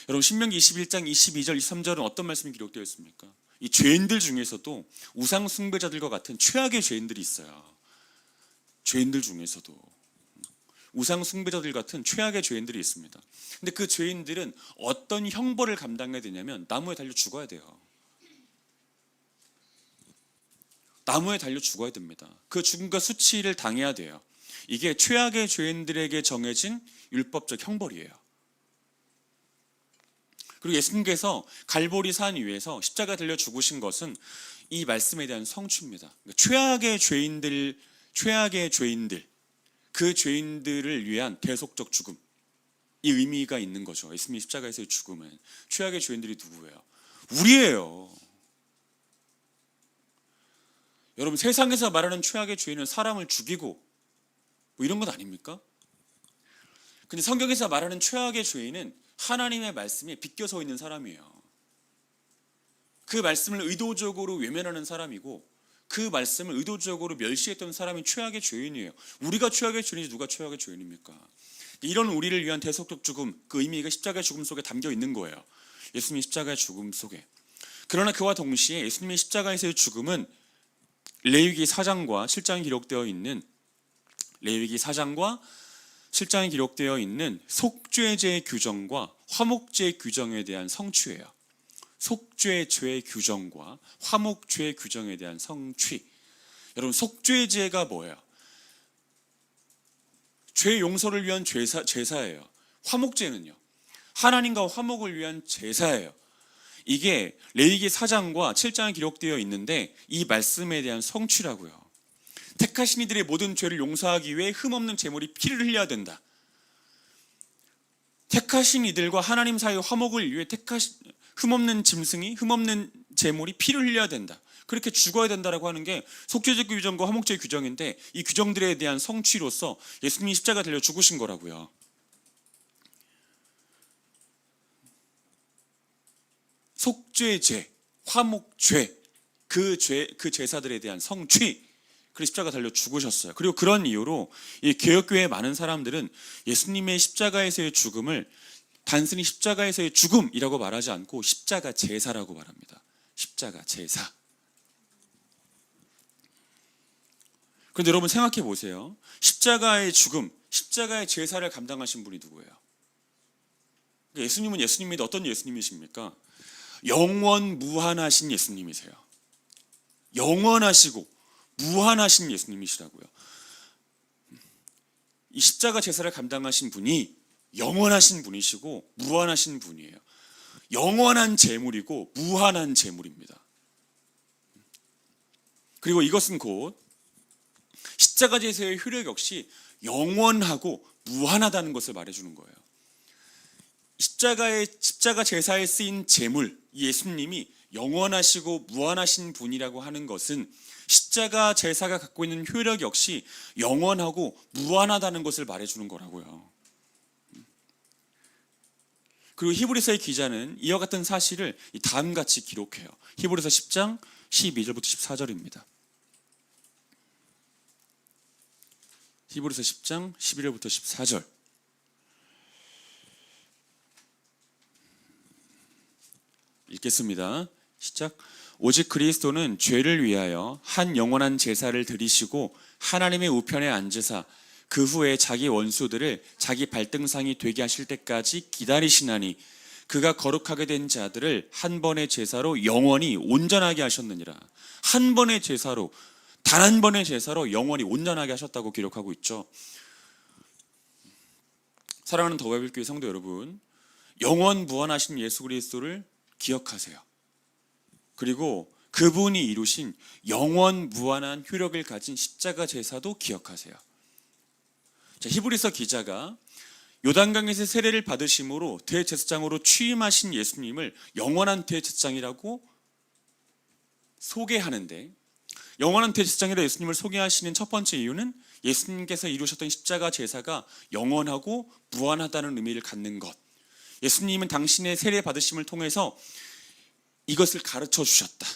여러분, 신명기 21장 22절 23절은 어떤 말씀이 기록되어 있습니까? 이 죄인들 중에서도 우상 숭배자들과 같은 최악의 죄인들이 있어요. 죄인들 중에서도 우상 숭배자들 같은 최악의 죄인들이 있습니다. 근데 그 죄인들은 어떤 형벌을 감당해야 되냐면 나무에 달려 죽어야 돼요. 나무에 달려 죽어야 됩니다. 그 죽음과 수치를 당해야 돼요. 이게 최악의 죄인들에게 정해진 율법적 형벌이에요. 그리고 예수님께서 갈보리 산 위에서 십자가 달려 죽으신 것은 이 말씀에 대한 성취입니다. 그러니까 최악의 죄인들, 그 죄인들을 위한 대속적 죽음, 이 의미가 있는 거죠. 예수님 십자가에서의 죽음은. 최악의 죄인들이 누구예요? 우리예요. 여러분, 세상에서 말하는 최악의 죄인은 사람을 죽이고 뭐 이런 건 아닙니까? 근데 성경에서 말하는 최악의 죄인은 하나님의 말씀에 비껴서 있는 사람이에요. 그 말씀을 의도적으로 외면하는 사람이고 그 말씀을 의도적으로 멸시했던 사람이 최악의 죄인이에요. 우리가 최악의 죄인이지 누가 최악의 죄인입니까? 이런 우리를 위한 대속적 죽음, 그 의미가 십자가의 죽음 속에 담겨 있는 거예요. 예수님의 십자가의 죽음 속에. 그러나 그와 동시에 예수님의 십자가에서의 죽음은 레위기 4장과 7장에 기록되어 있는 속죄죄의 규정과 화목죄의 규정에 대한 성취예요. 속죄죄의 규정과 화목죄의 규정에 대한 성취. 여러분, 속죄죄가 뭐예요? 죄 용서를 위한 제사예요. 화목죄는요, 하나님과 화목을 위한 제사예요. 이게 레위기 4장과 7장에 기록되어 있는데 이 말씀에 대한 성취라고요. 택하신 이들의 모든 죄를 용서하기 위해 흠없는 제물이 피를 흘려야 된다. 택하신 이들과 하나님 사이의 화목을 위해 흠없는 짐승이, 흠없는 제물이 피를 흘려야 된다. 그렇게 죽어야 된다라고 하는 게 속죄죄 규정과 화목죄 규정인데 이 규정들에 대한 성취로서 예수님이 십자가 달려 죽으신 거라고요. 속죄죄, 화목죄, 그 제사들에 대한 성취, 그래서 십자가 달려 죽으셨어요. 그리고 그런 이유로 이 개혁교회의 많은 사람들은 예수님의 십자가에서의 죽음을 단순히 십자가에서의 죽음이라고 말하지 않고 십자가 제사라고 말합니다. 십자가 제사. 그런데 여러분 생각해 보세요. 십자가의 죽음, 십자가의 제사를 감당하신 분이 누구예요? 예수님은 예수님인데 어떤 예수님이십니까? 영원 무한하신 예수님이세요. 영원하시고 무한하신 예수님이시라고요. 이 십자가 제사를 감당하신 분이 영원하신 분이시고 무한하신 분이에요. 영원한 제물이고 무한한 제물입니다. 그리고 이것은 곧 십자가 제사의 효력 역시 영원하고 무한하다는 것을 말해주는 거예요. 십자가 제사에 쓰인 제물, 예수님이 영원하시고 무한하신 분이라고 하는 것은 십자가 제사가 갖고 있는 효력 역시 영원하고 무한하다는 것을 말해주는 거라고요. 그리고 히브리서의 기자는 이와 같은 사실을 다음같이 기록해요. 히브리서 10장 12절부터 14절입니다. 히브리서 10장 11절부터 14절. 읽겠습니다. 시작. 오직 그리스도는 죄를 위하여 한 영원한 제사를 드리시고 하나님의 우편에 앉으사 그 후에 자기 원수들을 자기 발등상이 되게 하실 때까지 기다리시나니 그가 거룩하게 된 자들을 한 번의 제사로 영원히 온전하게 하셨느니라. 한 번의 제사로, 단 한 번의 제사로 영원히 온전하게 하셨다고 기록하고 있죠. 사랑하는 더바이블교회 성도 여러분, 영원 무한하신 예수 그리스도를 기억하세요. 그리고 그분이 이루신 영원 무한한 효력을 가진 십자가 제사도 기억하세요. 자, 히브리서 기자가 요단강에서 세례를 받으심으로 대제사장으로 취임하신 예수님을 영원한 대제사장이라고 소개하는데 영원한 대제사장이라 예수님을 소개하시는 첫 번째 이유는 예수님께서 이루셨던 십자가 제사가 영원하고 무한하다는 의미를 갖는 것. 예수님은 당신의 세례 받으심을 통해서 이것을 가르쳐 주셨다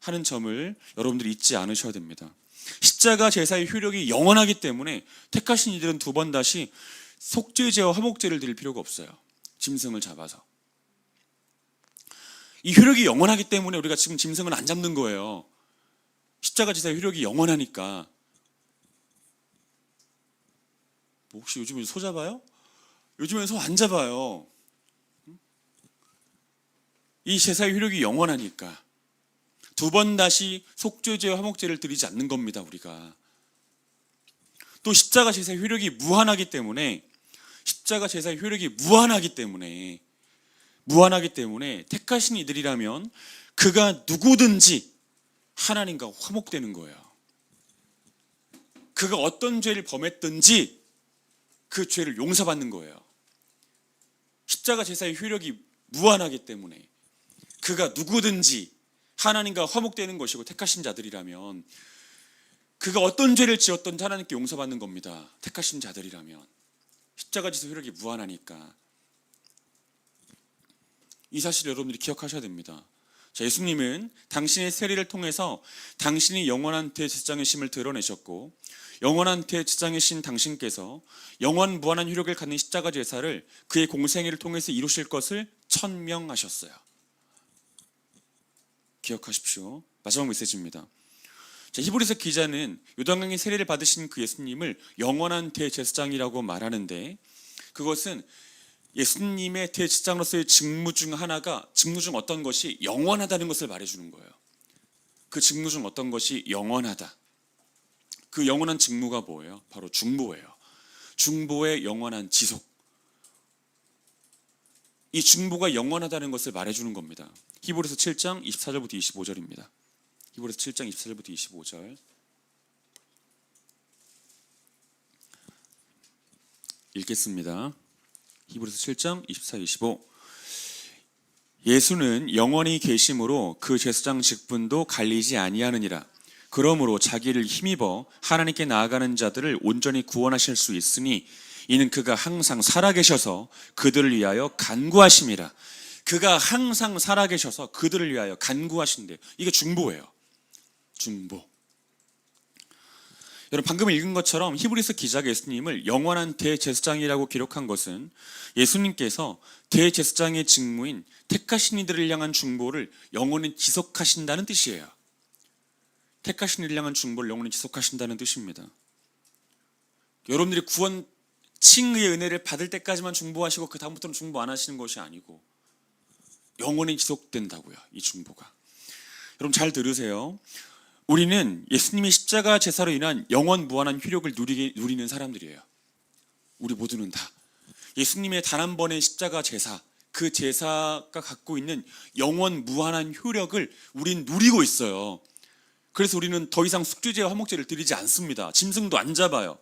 하는 점을 여러분들이 잊지 않으셔야 됩니다. 십자가 제사의 효력이 영원하기 때문에 택하신 이들은 두 번 다시 속죄제와 화목제를 드릴 필요가 없어요. 짐승을 잡아서. 이 효력이 영원하기 때문에 우리가 지금 짐승을 안 잡는 거예요. 십자가 제사의 효력이 영원하니까. 뭐 혹시 요즘에 소 잡아요? 요즘엔 소 안 잡아요. 이 제사의 효력이 영원하니까 두 번 다시 속죄제와 화목제를 드리지 않는 겁니다. 우리가 또 십자가 제사의 효력이 무한하기 때문에 택하신 이들이라면 그가 누구든지 하나님과 화목되는 거예요. 그가 어떤 죄를 범했든지 그 죄를 용서받는 거예요. 십자가 제사의 효력이 무한하기 때문에 그가 누구든지 하나님과 화목되는 것이고, 택하신 자들이라면 그가 어떤 죄를 지었던 하나님께 용서받는 겁니다. 택하신 자들이라면. 십자가 제사 효력이 무한하니까. 이 사실을 여러분들이 기억하셔야 됩니다. 자, 예수님은 당신의 세례를 통해서 당신이 영원한 대제사장이심을 드러내셨고, 영원한 대제사장이신 당신께서 영원 무한한 효력을 갖는 십자가 제사를 그의 공생애를 통해서 이루실 것을 천명하셨어요. 기억하십시오. 마지막 메시지입니다. 자, 히브리서 기자는 요단강의 세례를 받으신 그 예수님을 영원한 대제사장이라고 말하는데, 그것은 예수님의 대제사장으로서의 직무 중 어떤 것이 영원하다는 것을 말해주는 거예요. 그 직무 중 어떤 것이 영원하다. 그 영원한 직무가 뭐예요? 바로 중보예요. 중보의 영원한 지속. 이 중보가 영원하다는 것을 말해주는 겁니다. 히브리서 7장 24절부터 25절입니다. 히브리서 7장 24절부터 25절 읽겠습니다. 히브리서 7장 24, 25. 예수는 영원히 계심으로 그 제사장 직분도 갈리지 아니하느니라. 그러므로 자기를 힘입어 하나님께 나아가는 자들을 온전히 구원하실 수 있으니 이는 그가 항상 살아계셔서 그들을 위하여 간구하심이라. 그가 항상 살아계셔서 그들을 위하여 간구하신대. 이게 중보예요. 중보. 여러분, 방금 읽은 것처럼 히브리서 기자가 예수님을 영원한 대제사장이라고 기록한 것은 예수님께서 대제사장의 직무인 택하신 이들을 향한 중보를 영원히 지속하신다는 뜻이에요. 택하신 이들을 향한 중보를 영원히 지속하신다는 뜻입니다. 여러분들이 구원 칭의의 은혜를 받을 때까지만 중보하시고 그 다음부터는 중보 안 하시는 것이 아니고 영원히 지속된다고요. 이 중보가. 여러분 잘 들으세요. 우리는 예수님의 십자가 제사로 인한 영원 무한한 효력을 누리는 사람들이에요. 우리 모두는 다 예수님의 단 한 번의 십자가 제사, 그 제사가 갖고 있는 영원 무한한 효력을 우린 누리고 있어요. 그래서 우리는 더 이상 속죄제와 화목제를 드리지 않습니다. 짐승도 안 잡아요.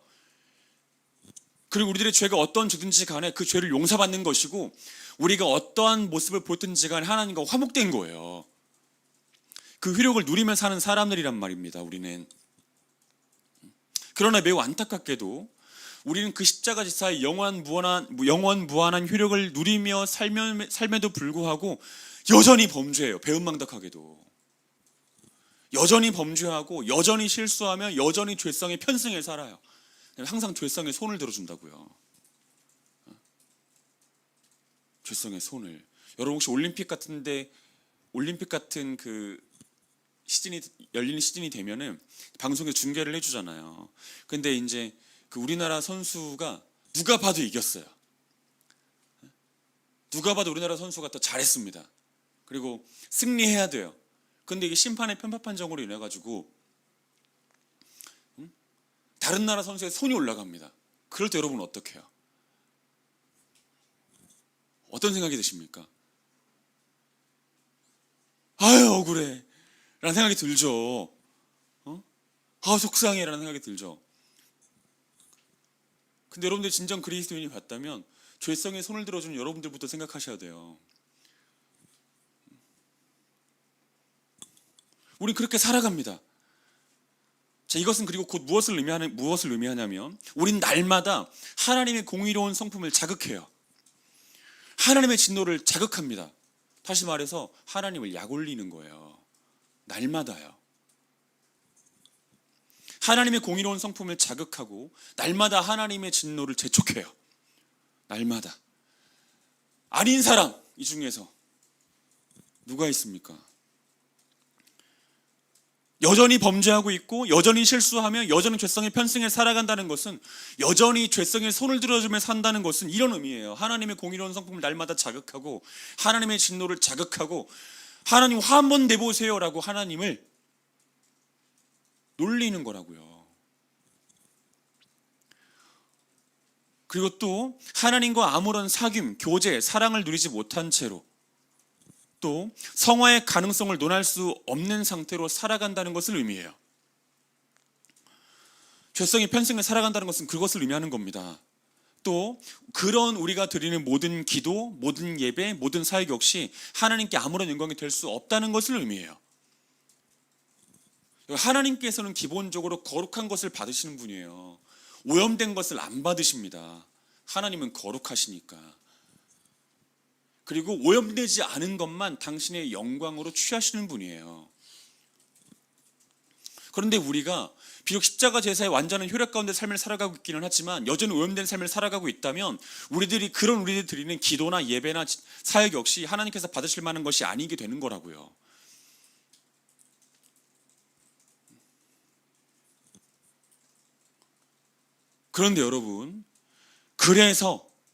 그리고 우리들의 죄가 어떤 죄든지 간에 그 죄를 용서받는 것이고, 우리가 어떠한 모습을 보든지 간에 하나님과 화목된 거예요. 그 효력을 누리며 사는 사람들이란 말입니다. 우리는. 그러나 매우 안타깝게도 우리는 그 십자가 제사의 영원 무한한 효력을 누리며 삶에도 불구하고 여전히 범죄해요. 배은망덕하게도. 여전히 범죄하고 여전히 실수하며 여전히 죄성에 편승해 살아요. 항상 죄성에 손을 들어준다고요. 죄성의 손을. 여러분 혹시 올림픽 같은 그 시즌이 열리는 시즌이 되면은 방송에 중계를 해주잖아요. 근데 이제 그 우리나라 선수가 누가 봐도 이겼어요. 누가 봐도 우리나라 선수가 더 잘했습니다. 그리고 승리해야 돼요. 근데 이게 심판의 편파 판정으로 인해 가지고 다른 나라 선수의 손이 올라갑니다. 그럴 때 여러분은 어떻게 해요? 어떤 생각이 드십니까? 아유 억울해 라는 생각이 들죠. 속상해 라는 생각이 들죠. 근데 여러분들 진정 그리스도인이 봤다면 죄성에 손을 들어주는 여러분들부터 생각하셔야 돼요. 우린 그렇게 살아갑니다. 자, 이것은 그리고 곧 무엇을 의미하냐면 우린 날마다 하나님의 공의로운 성품을 자극해요. 하나님의 진노를 자극합니다. 다시 말해서 하나님을 약올리는 거예요. 날마다요. 하나님의 공의로운 성품을 자극하고 날마다 하나님의 진노를 재촉해요. 날마다. 아닌 사람 이 중에서 누가 있습니까? 여전히 범죄하고 있고 여전히 실수하며 여전히 죄성의 편승에 살아간다는 것은, 여전히 죄성에 손을 들어주며 산다는 것은 이런 의미예요. 하나님의 공의로운 성품을 날마다 자극하고 하나님의 진노를 자극하고 하나님 화 한번 내보세요라고 하나님을 놀리는 거라고요. 그리고 또 하나님과 아무런 사귐, 교제, 사랑을 누리지 못한 채로 또 성화의 가능성을 논할 수 없는 상태로 살아간다는 것을 의미해요. 죄성의 편승을 살아간다는 것은 그것을 의미하는 겁니다. 또 그런 우리가 드리는 모든 기도, 모든 예배, 모든 사역 역시 하나님께 아무런 영광이 될 수 없다는 것을 의미해요. 하나님께서는 기본적으로 거룩한 것을 받으시는 분이에요. 오염된 것을 안 받으십니다. 하나님은 거룩하시니까. 그리고 오염되지 않은 것만 당신의 영광으로 취하시는 분이에요. 그런데 우리가 비록 십자가 제사의 완전한 효력 가운데 삶을 살아가고 있기는 하지만 여전히 오염된 삶을 살아가고 있다면 우리들이 드리는 기도나 예배나 사역 역시 하나님께서 받으실 만한 것이 아니게 되는 거라고요. 그런데 여러분,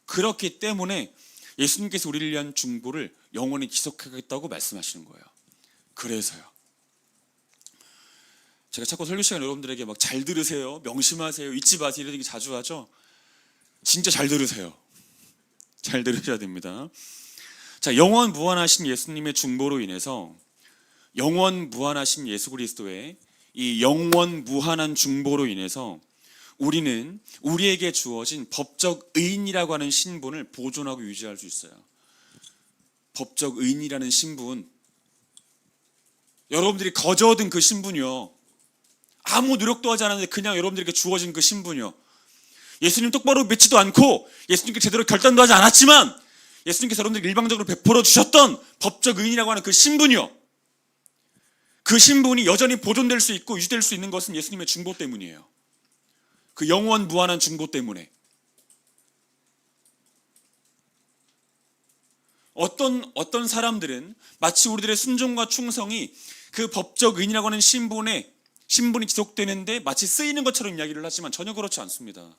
그렇기 때문에 예수님께서 우리를 위한 중보를 영원히 지속하겠다고 말씀하시는 거예요. 그래서요. 제가 자꾸 설교 시간에 여러분들에게 막 잘 들으세요, 명심하세요, 잊지 마세요 이런 얘기 자주 하죠. 진짜 잘 들으세요. 잘 들으셔야 됩니다. 자, 영원 무한하신 예수님의 중보로 인해서, 영원 무한하신 예수 그리스도의 이 영원 무한한 중보로 인해서 우리는 우리에게 주어진 법적 의인이라고 하는 신분을 보존하고 유지할 수 있어요. 법적 의인이라는 신분, 여러분들이 거저 얻은 그 신분이요, 아무 노력도 하지 않았는데 그냥 여러분들에게 주어진 그 신분이요, 예수님 똑바로 믿지도 않고 예수님께 제대로 결단도 하지 않았지만 예수님께서 여러분들에게 일방적으로 베풀어 주셨던 법적 의인이라고 하는 그 신분이요, 그 신분이 여전히 보존될 수 있고 유지될 수 있는 것은 예수님의 중보 때문이에요. 그 영원 무한한 중보 때문에. 어떤 사람들은 마치 우리들의 순종과 충성이 그 법적 의인이라고 하는 신분이 지속되는데 마치 쓰이는 것처럼 이야기를 하지만 전혀 그렇지 않습니다.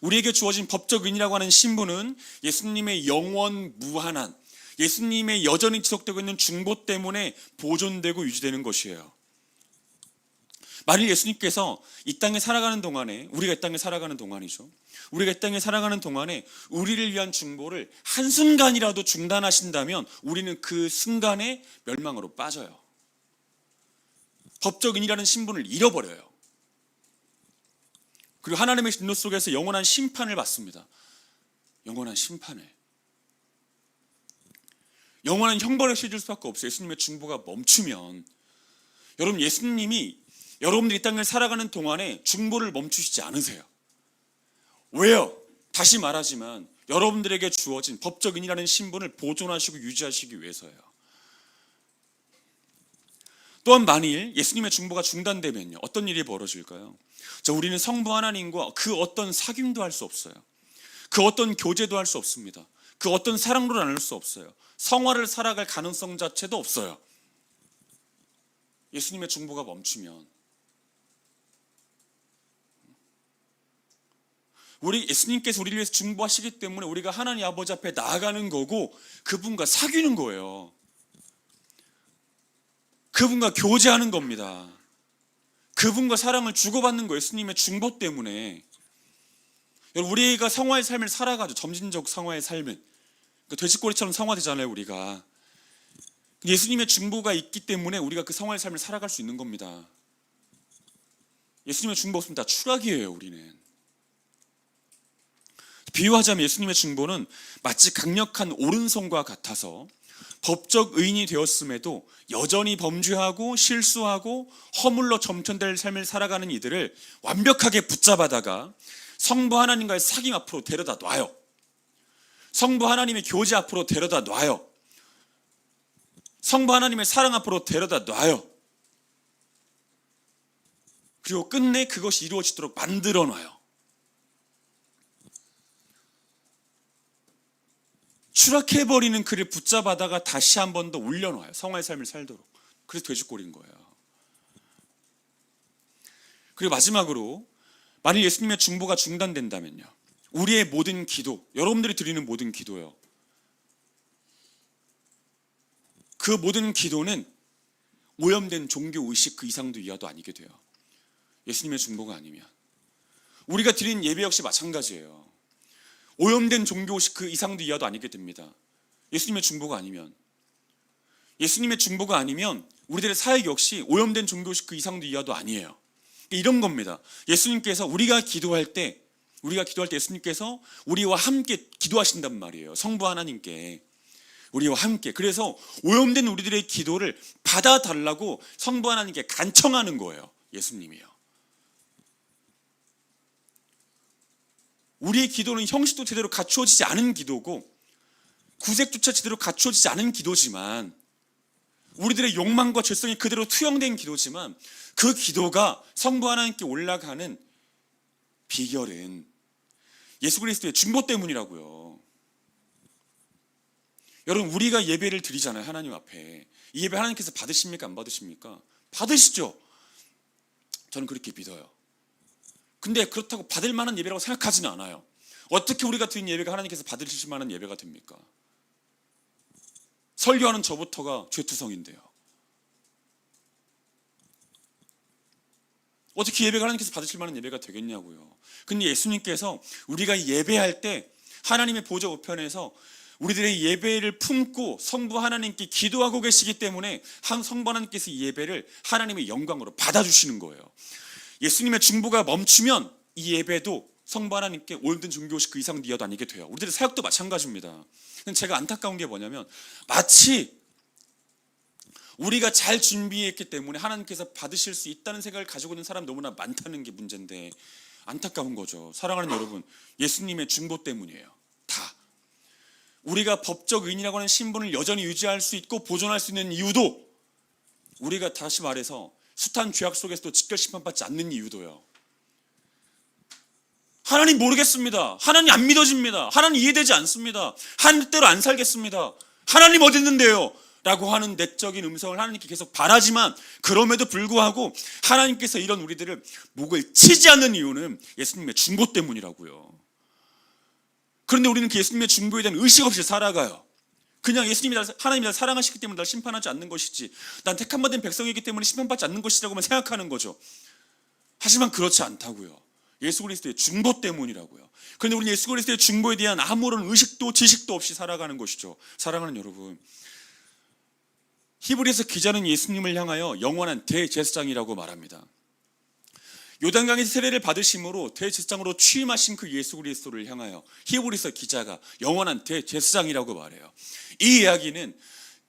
우리에게 주어진 법적 의인이라고 하는 신분은 예수님의 영원 무한한, 예수님의 여전히 지속되고 있는 중보 때문에 보존되고 유지되는 것이에요. 만일 예수님께서 이 땅에 살아가는 동안에, 우리가 이 땅에 살아가는 동안이죠, 우리가 이 땅에 살아가는 동안에 우리를 위한 중보를 한순간이라도 중단하신다면 우리는 그 순간에 멸망으로 빠져요. 법적인이라는 신분을 잃어버려요. 그리고 하나님의 진노 속에서 영원한 심판을 받습니다. 영원한 심판을. 영원한 형벌을 시줄 수밖에 없어요. 예수님의 중보가 멈추면. 여러분, 예수님이 여러분들이 이 땅을 살아가는 동안에 중보를 멈추시지 않으세요. 왜요? 다시 말하지만 여러분들에게 주어진 법적인이라는 신분을 보존하시고 유지하시기 위해서예요. 또한 만일 예수님의 중보가 중단되면요, 어떤 일이 벌어질까요? 우리는 성부 하나님과 그 어떤 사귐도 할 수 없어요. 그 어떤 교제도 할 수 없습니다. 그 어떤 사랑도 나눌 수 없어요. 성화를 살아갈 가능성 자체도 없어요. 예수님의 중보가 멈추면. 예수님께서 우리를 위해서 중보하시기 때문에 우리가 하나님 아버지 앞에 나아가는 거고 그분과 사귀는 거예요. 그분과 교제하는 겁니다. 그분과 사랑을 주고받는 거예요. 예수님의 중보 때문에. 우리가 성화의 삶을 살아가죠. 점진적 성화의 삶은. 돼지꼬리처럼 성화되잖아요, 우리가. 예수님의 중보가 있기 때문에 우리가 그 성화의 삶을 살아갈 수 있는 겁니다. 예수님의 중보 없으면 다 추락이에요, 우리는. 비유하자면 예수님의 중보는 마치 강력한 오른손과 같아서 법적 의인이 되었음에도 여전히 범죄하고 실수하고 허물로 점천될 삶을 살아가는 이들을 완벽하게 붙잡아다가 성부 하나님과의 사귐 앞으로 데려다 놔요. 성부 하나님의 교제 앞으로 데려다 놔요. 성부 하나님의 사랑 앞으로 데려다 놔요. 그리고 끝내 그것이 이루어지도록 만들어 놔요. 추락해버리는 그를 붙잡아다가 다시 한 번 더 올려놔요. 성화의 삶을 살도록. 그래서 돼지꼴인 거예요. 그리고 마지막으로 만일 예수님의 중보가 중단된다면요, 우리의 모든 기도, 여러분들이 드리는 모든 기도요, 그 모든 기도는 오염된 종교의식 그 이상도 이하도 아니게 돼요. 예수님의 중보가 아니면. 우리가 드리는 예배 역시 마찬가지예요. 오염된 종교의식 그 이상도 이하도 아니게 됩니다. 예수님의 중보가 아니면. 예수님의 중보가 아니면 우리들의 사역 역시 오염된 종교의식 그 이상도 이하도 아니에요. 이런 겁니다. 예수님께서 우리가 기도할 때 예수님께서 우리와 함께 기도하신단 말이에요. 성부 하나님께. 우리와 함께. 그래서 오염된 우리들의 기도를 받아달라고 성부 하나님께 간청하는 거예요. 예수님이요. 우리의 기도는 형식도 제대로 갖추어지지 않은 기도고 구색조차 제대로 갖추어지지 않은 기도지만, 우리들의 욕망과 죄성이 그대로 투영된 기도지만, 그 기도가 성부 하나님께 올라가는 비결은 예수 그리스도의 중보 때문이라고요. 여러분, 우리가 예배를 드리잖아요. 하나님 앞에. 이 예배 하나님께서 받으십니까? 안 받으십니까? 받으시죠. 저는 그렇게 믿어요. 근데 그렇다고 받을 만한 예배라고 생각하지는 않아요. 어떻게 우리가 드린 예배가 하나님께서 받으실 만한 예배가 됩니까? 설교하는 저부터가 죄투성인데요. 어떻게 예배가 하나님께서 받으실 만한 예배가 되겠냐고요. 근데 예수님께서 우리가 예배할 때 하나님의 보좌 우편에서 우리들의 예배를 품고 성부 하나님께 기도하고 계시기 때문에 성부 하나님께서 이 예배를 하나님의 영광으로 받아주시는 거예요. 예수님의 중보가 멈추면 이 예배도 성부 하나님께 오염된 종교의식 그 이상 이하도 아니게 돼요. 우리들의 사역도 마찬가지입니다. 제가 안타까운 게 뭐냐면, 마치 우리가 잘 준비했기 때문에 하나님께서 받으실 수 있다는 생각을 가지고 있는 사람이 너무나 많다는 게 문제인데, 안타까운 거죠. 사랑하는 여러분, 예수님의 중보 때문이에요. 다. 우리가 법적 의인이라고 하는 신분을 여전히 유지할 수 있고 보존할 수 있는 이유도, 우리가 다시 말해서 숱한 죄악 속에서도 직결 심판받지 않는 이유도요. 하나님 모르겠습니다. 하나님 안 믿어집니다. 하나님 이해되지 않습니다. 하나님 뜻대로 안 살겠습니다. 하나님 어디 있는데요? 라고 하는 내적인 음성을 하나님께 계속 바라지만, 그럼에도 불구하고 하나님께서 이런 우리들을 목을 치지 않는 이유는 예수님의 중보 때문이라고요. 그런데 우리는 그 예수님의 중보에 대한 의식 없이 살아가요. 그냥 하나님이 날 사랑하시기 때문에 날 심판하지 않는 것이지, 난 택함 받은 백성이기 때문에 심판받지 않는 것이라고만 생각하는 거죠. 하지만 그렇지 않다고요. 예수 그리스도의 중보 때문이라고요. 그런데 우리는 예수 그리스도의 중보에 대한 아무런 의식도 지식도 없이 살아가는 것이죠. 사랑하는 여러분, 히브리서 기자는 예수님을 향하여 영원한 대제사장이라고 말합니다. 요단강에서 세례를 받으심으로 대제사장으로 취임하신 그 예수 그리스도를 향하여 히브리서 기자가 영원한 대제사장이라고 말해요. 이 이야기는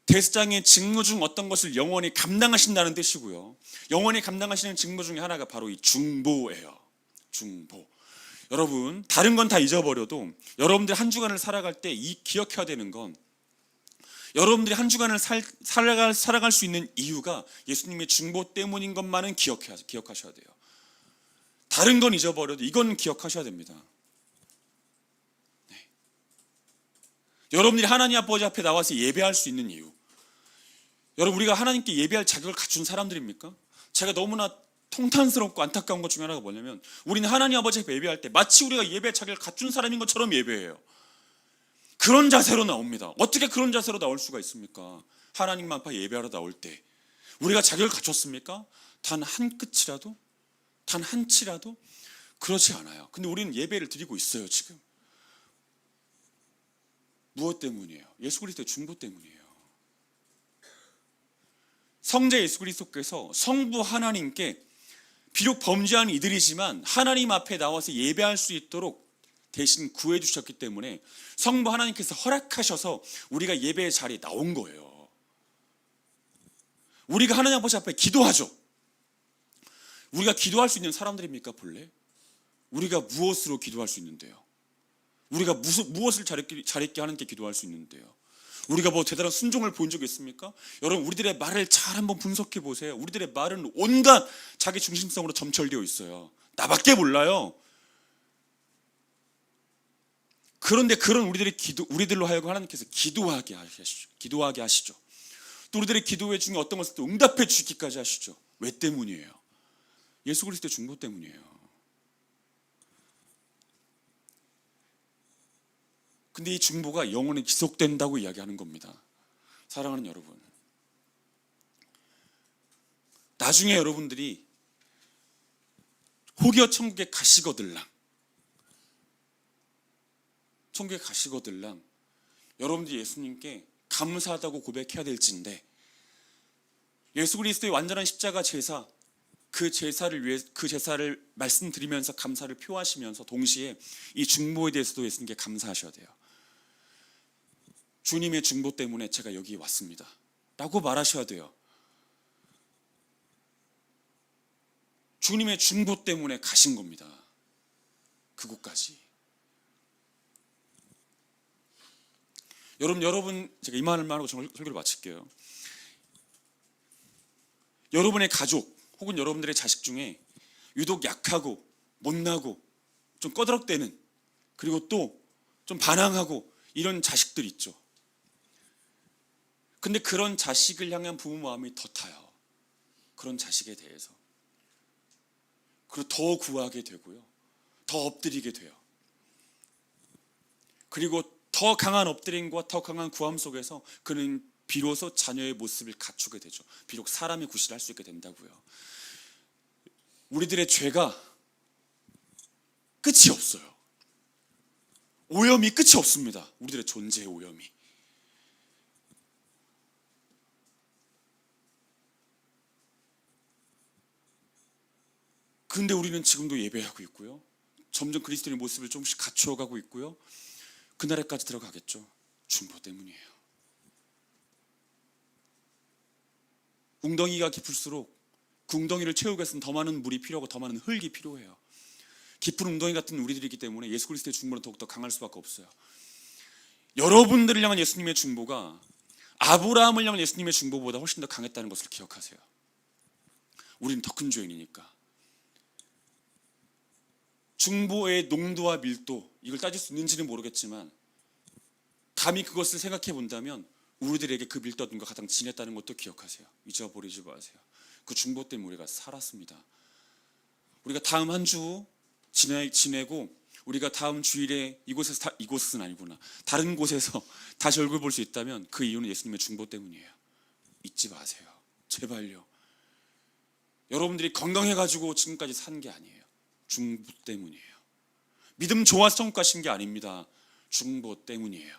대제사장의 직무 중 어떤 것을 영원히 감당하신다는 뜻이고요. 영원히 감당하시는 직무 중에 하나가 바로 이 중보예요. 중보. 여러분, 다른 건 다 잊어버려도 여러분들 한 주간을 살아갈 때 기억해야 되는 건, 여러분들이 한 주간을 살아갈 수 있는 이유가 예수님의 중보 때문인 것만은 기억하셔야 돼요. 다른 건 잊어버려도 이건 기억하셔야 됩니다. 네. 여러분들이 하나님 아버지 앞에 나와서 예배할 수 있는 이유, 여러분, 우리가 하나님께 예배할 자격을 갖춘 사람들입니까? 제가 너무나 통탄스럽고 안타까운 것 중에 하나가 뭐냐면, 우리는 하나님 아버지 앞에 예배할 때 마치 우리가 예배할 자격을 갖춘 사람인 것처럼 예배해요. 그런 자세로 나옵니다. 어떻게 그런 자세로 나올 수가 있습니까? 하나님 앞에 예배하러 나올 때 우리가 자격을 갖췄습니까? 단 한 끝이라도? 단 한치라도? 그렇지 않아요. 근데 우리는 예배를 드리고 있어요. 지금 무엇 때문이에요? 예수 그리스도의 중보 때문이에요. 성자 예수 그리스도께서 성부 하나님께 비록 범죄한 이들이지만 하나님 앞에 나와서 예배할 수 있도록 대신 구해 주셨기 때문에 성부 하나님께서 허락하셔서 우리가 예배의 자리에 나온 거예요. 우리가 하나님 아버지 앞에 기도하죠. 우리가 기도할 수 있는 사람들입니까 본래? 우리가 무엇으로 기도할 수 있는데요? 우리가 무엇을 잘했게 하나님께 기도할 수 있는데요? 우리가 뭐 대단한 순종을 본 적이 있습니까? 여러분, 우리들의 말을 잘 한번 분석해 보세요. 우리들의 말은 온갖 자기 중심성으로 점철되어 있어요. 나밖에 몰라요. 그런데 그런 우리들로 하여금 하나님께서 기도하게 하시죠. 또 우리들의 기도회 중에 어떤 것을 또 응답해 주기까지 하시죠. 왜 때문이에요? 예수 그리스도의 중보 때문이에요. 근데 이 중보가 영원히 지속된다고 이야기하는 겁니다. 사랑하는 여러분, 나중에 여러분들이 혹여 천국에 가시거들랑 여러분들이 예수님께 감사하다고 고백해야 될진데, 예수 그리스도의 완전한 십자가 제사, 그 제사를 말씀드리면서 감사를 표하시면서 동시에 이 중보에 대해서도 예수님께 감사하셔야 돼요. 주님의 중보 때문에 제가 여기 왔습니다 라고 말하셔야 돼요. 주님의 중보 때문에 가신 겁니다. 그곳까지. 여러분 제가 이 말을 하고 설교를 마칠게요. 여러분의 가족 혹은 여러분들의 자식 중에 유독 약하고 못나고 좀 꺼드럭대는, 그리고 또 좀 반항하고 이런 자식들 있죠. 근데 그런 자식을 향한 부모 마음이 더 타요. 그런 자식에 대해서. 그리고 더 구하게 되고요. 더 엎드리게 돼요. 그리고 더 강한 엎드림과 더 강한 구함 속에서 그는 비로소 자녀의 모습을 갖추게 되죠. 비록 사람의 구실을 할 수 있게 된다고요. 우리들의 죄가 끝이 없어요. 오염이 끝이 없습니다. 우리들의 존재의 오염이. 그런데 우리는 지금도 예배하고 있고요. 점점 그리스도의 모습을 조금씩 갖추어가고 있고요. 그날에까지 들어가겠죠. 중보 때문이에요. 웅덩이가 깊을수록 그 웅덩이를 채우기 위해서는 더 많은 물이 필요하고 더 많은 흙이 필요해요. 깊은 웅덩이 같은 우리들이기 때문에 예수 그리스도의 중보는 더욱더 강할 수밖에 없어요. 여러분들을 향한 예수님의 중보가 아브라함을 향한 예수님의 중보보다 훨씬 더 강했다는 것을 기억하세요. 우리는 더 큰 죄인이니까. 중보의 농도와 밀도, 이걸 따질 수 있는지는 모르겠지만 감히 그것을 생각해 본다면 우리들에게 그 밀도와 농도가 가장 진했다는 것도 기억하세요. 잊어버리지 마세요. 그 중보 때문에 우리가 살았습니다. 우리가 다음 한 주 지내고 우리가 다음 주일에 이곳은 아니구나, 다른 곳에서 다시 얼굴 볼 수 있다면 그 이유는 예수님의 중보 때문이에요. 잊지 마세요. 제발요. 여러분들이 건강해가지고 지금까지 산 게 아니에요. 중보 때문이에요. 믿음 좋아서 천국 가신 게 아닙니다. 중보 때문이에요.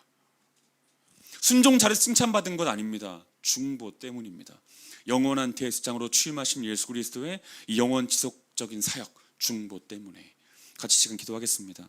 순종 잘해서 칭찬받은 건 아닙니다. 중보 때문입니다. 영원한 대제사장으로 취임하신 예수 그리스도의 이 영원 지속적인 사역, 중보 때문에. 같이 지금 기도하겠습니다.